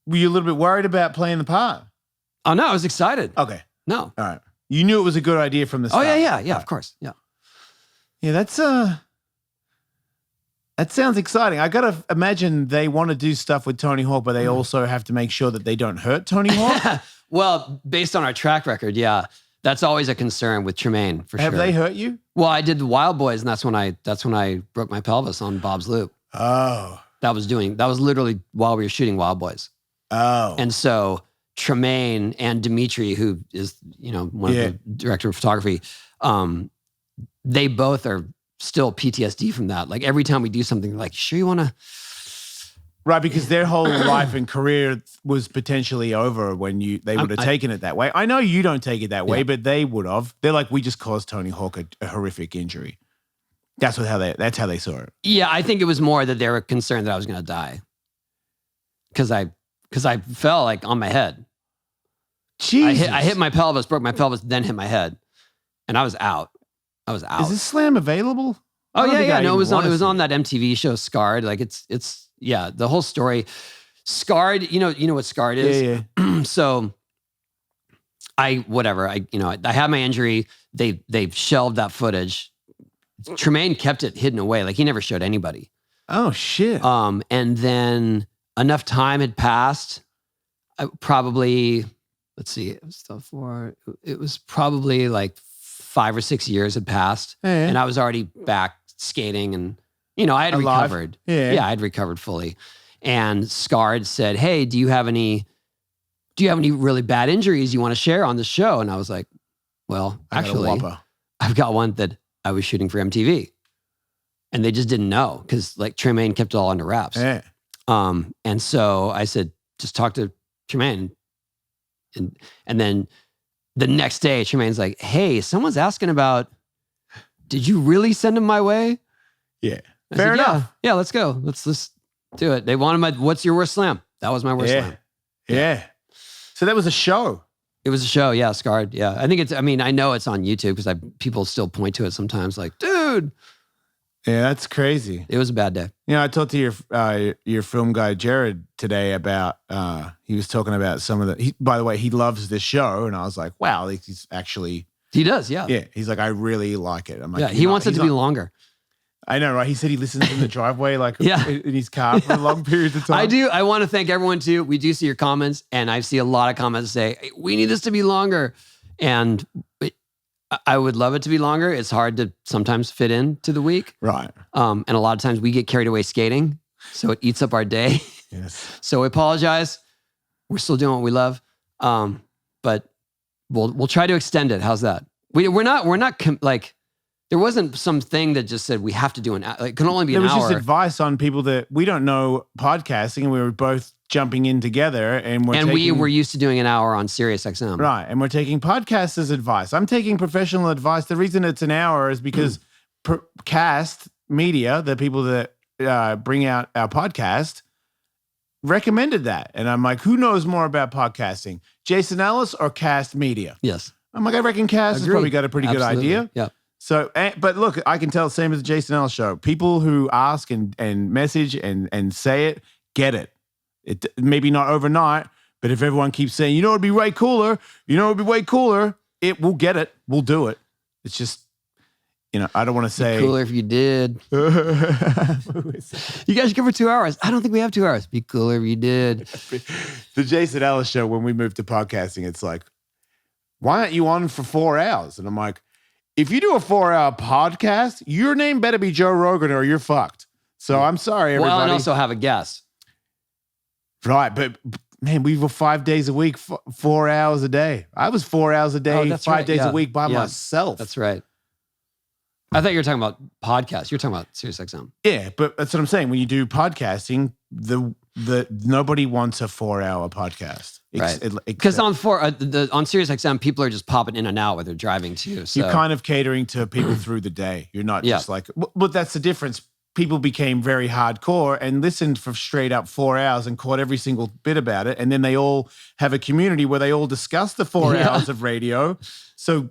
Were you a little bit worried about playing the part? Oh no, I was excited. Okay. No. All right. You knew it was a good idea from the start. Oh yeah, of course. Yeah. Yeah, that sounds exciting. I gotta imagine they want to do stuff with Tony Hawk, but they also have to make sure that they don't hurt Tony Hawk. Well, based on our track record, yeah, that's always a concern with Tremaine for sure. Have they hurt you? Well, I did the Wild Boys, and that's when I broke my pelvis on Bob's Loop. Oh, that was literally while we were shooting Wild Boys. Oh, and so Tremaine and Dimitri, who is one of the director of photography, they both are still PTSD from that. Like every time we do something, they're like, sure you want to? Right, because their whole life and career was potentially over when they would have taken it that way. I know you don't take it that way, but they would have. They're like, we just caused Tony Hawk a horrific injury. That's how they saw it. Yeah, I think it was more that they were concerned that I was going to die because I fell like on my head. Jesus. I hit my pelvis, broke my pelvis, then hit my head, and I was out. Is this Slam available? Oh yeah. No, it was on that MTV show Scarred. Like it's the whole story. Scarred. You know what Scarred is. Yeah. So I had my injury. They shelved that footage. Tremaine kept it hidden away. Like he never showed anybody. Oh shit. And then enough time had passed. Probably, let's see, it was probably like 5 or 6 years had passed, and I was already back skating, and I had recovered. Yeah, I'd recovered fully. And Scarred said, "Hey, do you have any really bad injuries you want to share on the show?" And I was like, "Well, actually, I've got one that I was shooting for MTV, and they just didn't know because like Tremaine kept it all under wraps." Yeah. And so I said, "Just talk to Tremaine," and then. The next day, Tremaine's like, "Hey, someone's asking about, did you really send him my way?" Yeah. Fair enough. Yeah, let's go. Let's do it. They wanted what's your worst slam? That was my worst slam. Yeah. So that was a show. It was a show. Yeah. Scarred. Yeah. I know it's on YouTube because people still point to it sometimes like, dude. Yeah, that's crazy. It was a bad day. I talked to your film guy, Jared, today about, he was talking about some of by the way, he loves this show. And I was like, wow, he's actually. He does, yeah. Yeah. He's like, I really like it. I'm like, yeah, he wants it to be longer. I know, right? He said he listens in the driveway, like in his car for long periods of time. I do. I want to thank everyone too. We do see your comments, and I see a lot of comments say, hey, we need this to be longer. And I would love it to be longer. It's hard to sometimes fit into the week. Right. And a lot of times we get carried away skating. So it eats up our day. Yes. So we apologize. We're still doing what we love. But we'll try to extend it. How's that? We're not like, there wasn't something that just said we have to do it can only be an hour. There was just advice on people that we don't know podcasting, and we were both jumping in together, and we were used to doing an hour on Sirius XM. Right, and we're taking podcasters' advice. I'm taking professional advice. The reason it's an hour is because Cast Media, the people that bring out our podcast, recommended that. And I'm like, who knows more about podcasting, Jason Ellis or Cast Media? Yes. I'm like, I reckon Cast has probably got a pretty good idea. Yeah. So, but look, I can tell, same as the Jason Ellis show. People who ask and message and say it, get it. It maybe not overnight, but if everyone keeps saying, it'd be way cooler, it'd be way cooler, we'll get it. We'll do it. It's just, I don't want to say. Be cooler if you did. You guys should go for 2 hours. I don't think we have 2 hours. Be cooler if you did. The Jason Ellis show, when we moved to podcasting, it's like, why aren't you on for 4 hours? And I'm like, if you do a 4-hour podcast, your name better be Joe Rogan or you're fucked. So I'm sorry, everybody. Well, and also have a guest. Right, but man, we were 5 days a week, 4 hours a day. I was 4 hours a day, 5 days a week by myself. That's right. I thought you were talking about podcasts. You're talking about SiriusXM. Yeah, but that's what I'm saying. When you do podcasting, the nobody wants a 4-hour podcast. Right. Because on SiriusXM, people are just popping in and out while they're driving too. So. You're kind of catering to people through the day. You're not just like, but that's the difference. People became very hardcore and listened for straight up 4 hours and caught every single bit about it. And then they all have a community where they all discuss the 4 hours of radio. So,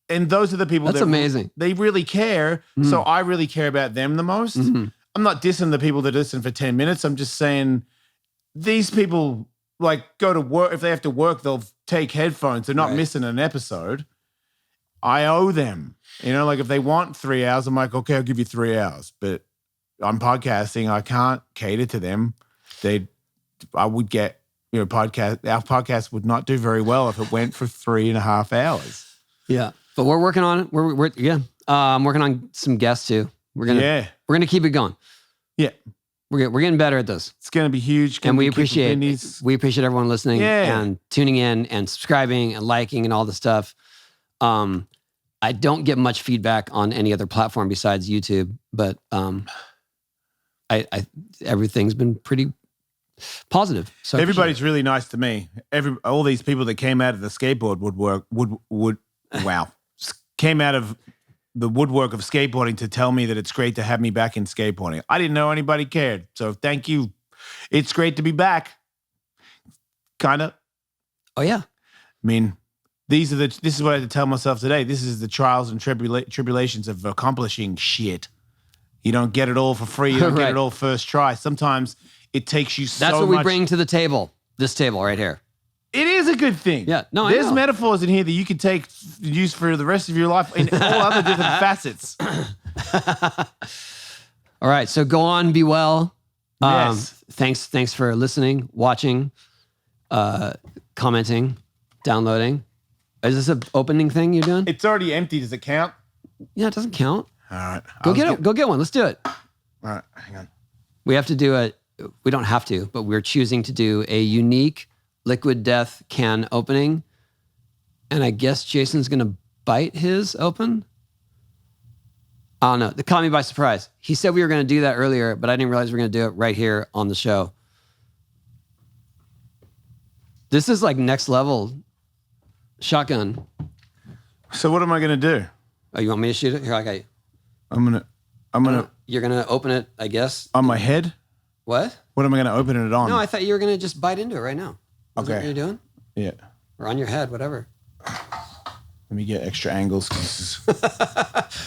and those are the people that's amazing. They really care. Mm. So I really care about them the most. Mm-hmm. I'm not dissing the people that listen for 10 minutes. I'm just saying these people go to work. If they have to work, they'll take headphones. They're not missing an episode. I owe them. If they want 3 hours, I'm like, okay, I'll give you 3 hours. But I'm podcasting. I can't cater to them. I would get, our podcast would not do very well if it went for 3.5 hours. Yeah. But we're working on it. We're I'm working on some guests too. We're gonna keep it going. Yeah. We're getting better at this. It's gonna be huge. And we appreciate everyone listening and tuning in and subscribing and liking and all the stuff. I don't get much feedback on any other platform besides YouTube, but I everything's been pretty positive. So everybody's really nice to me. All these people that came out of the skateboard came out of the woodwork of skateboarding to tell me that it's great to have me back in skateboarding. I didn't know anybody cared. So thank you. It's great to be back. Kind of. Oh yeah. I mean, this is what I had to tell myself today. This is the trials and tribulations of accomplishing shit. You don't get it all for free. You don't get it all first try. Sometimes it takes you so much. That's what we bring to the table. This table right here. It is a good thing. Yeah. No, there's metaphors in here that you can use for the rest of your life in all other different facets. All right. So go on, be well. Yes. Thanks for listening, watching, commenting, downloading. Is this an opening thing you're doing? It's already empty. Does it count? Yeah, it doesn't count. All right. Go get one. Let's do it. All right. Hang on. We have to do we don't have to, but we're choosing to do a unique Liquid Death can opening. And I guess Jason's going to bite his open. I don't know. They caught me by surprise. He said we were going to do that earlier, but I didn't realize we were going to do it right here on the show. This is like next level shotgun. So what am I going to do? Oh, you want me to shoot it? Here, I got you. I'm going to. You're going to open it, I guess. On my head? What? What am I going to open it on? No, I thought you were going to just bite into it right now. Is that what you're doing? Yeah. Or on your head, whatever. Let me get extra angles.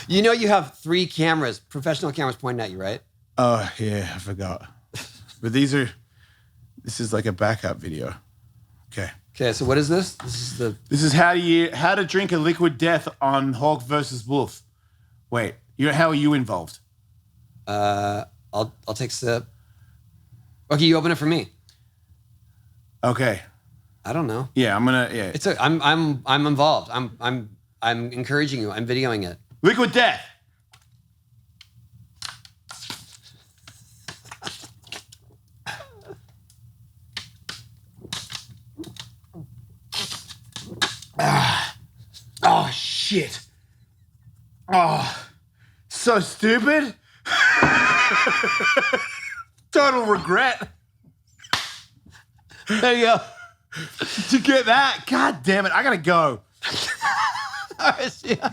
You know you have 3 cameras, professional cameras pointing at you, right? Oh, yeah, I forgot. But this is like a backup video. Okay, so what is this? This is how to drink a Liquid Death on Hawk versus Wolf. Wait, how are you involved? I'll take a sip. Okay, you open it for me. Okay. I don't know. Yeah, I'm gonna. Yeah, It's I'm involved. I'm encouraging you. I'm videoing it. Liquid Death. Oh shit. Oh, so stupid. Total regret. There you go. To get that, god damn it, I gotta go. All right, see ya.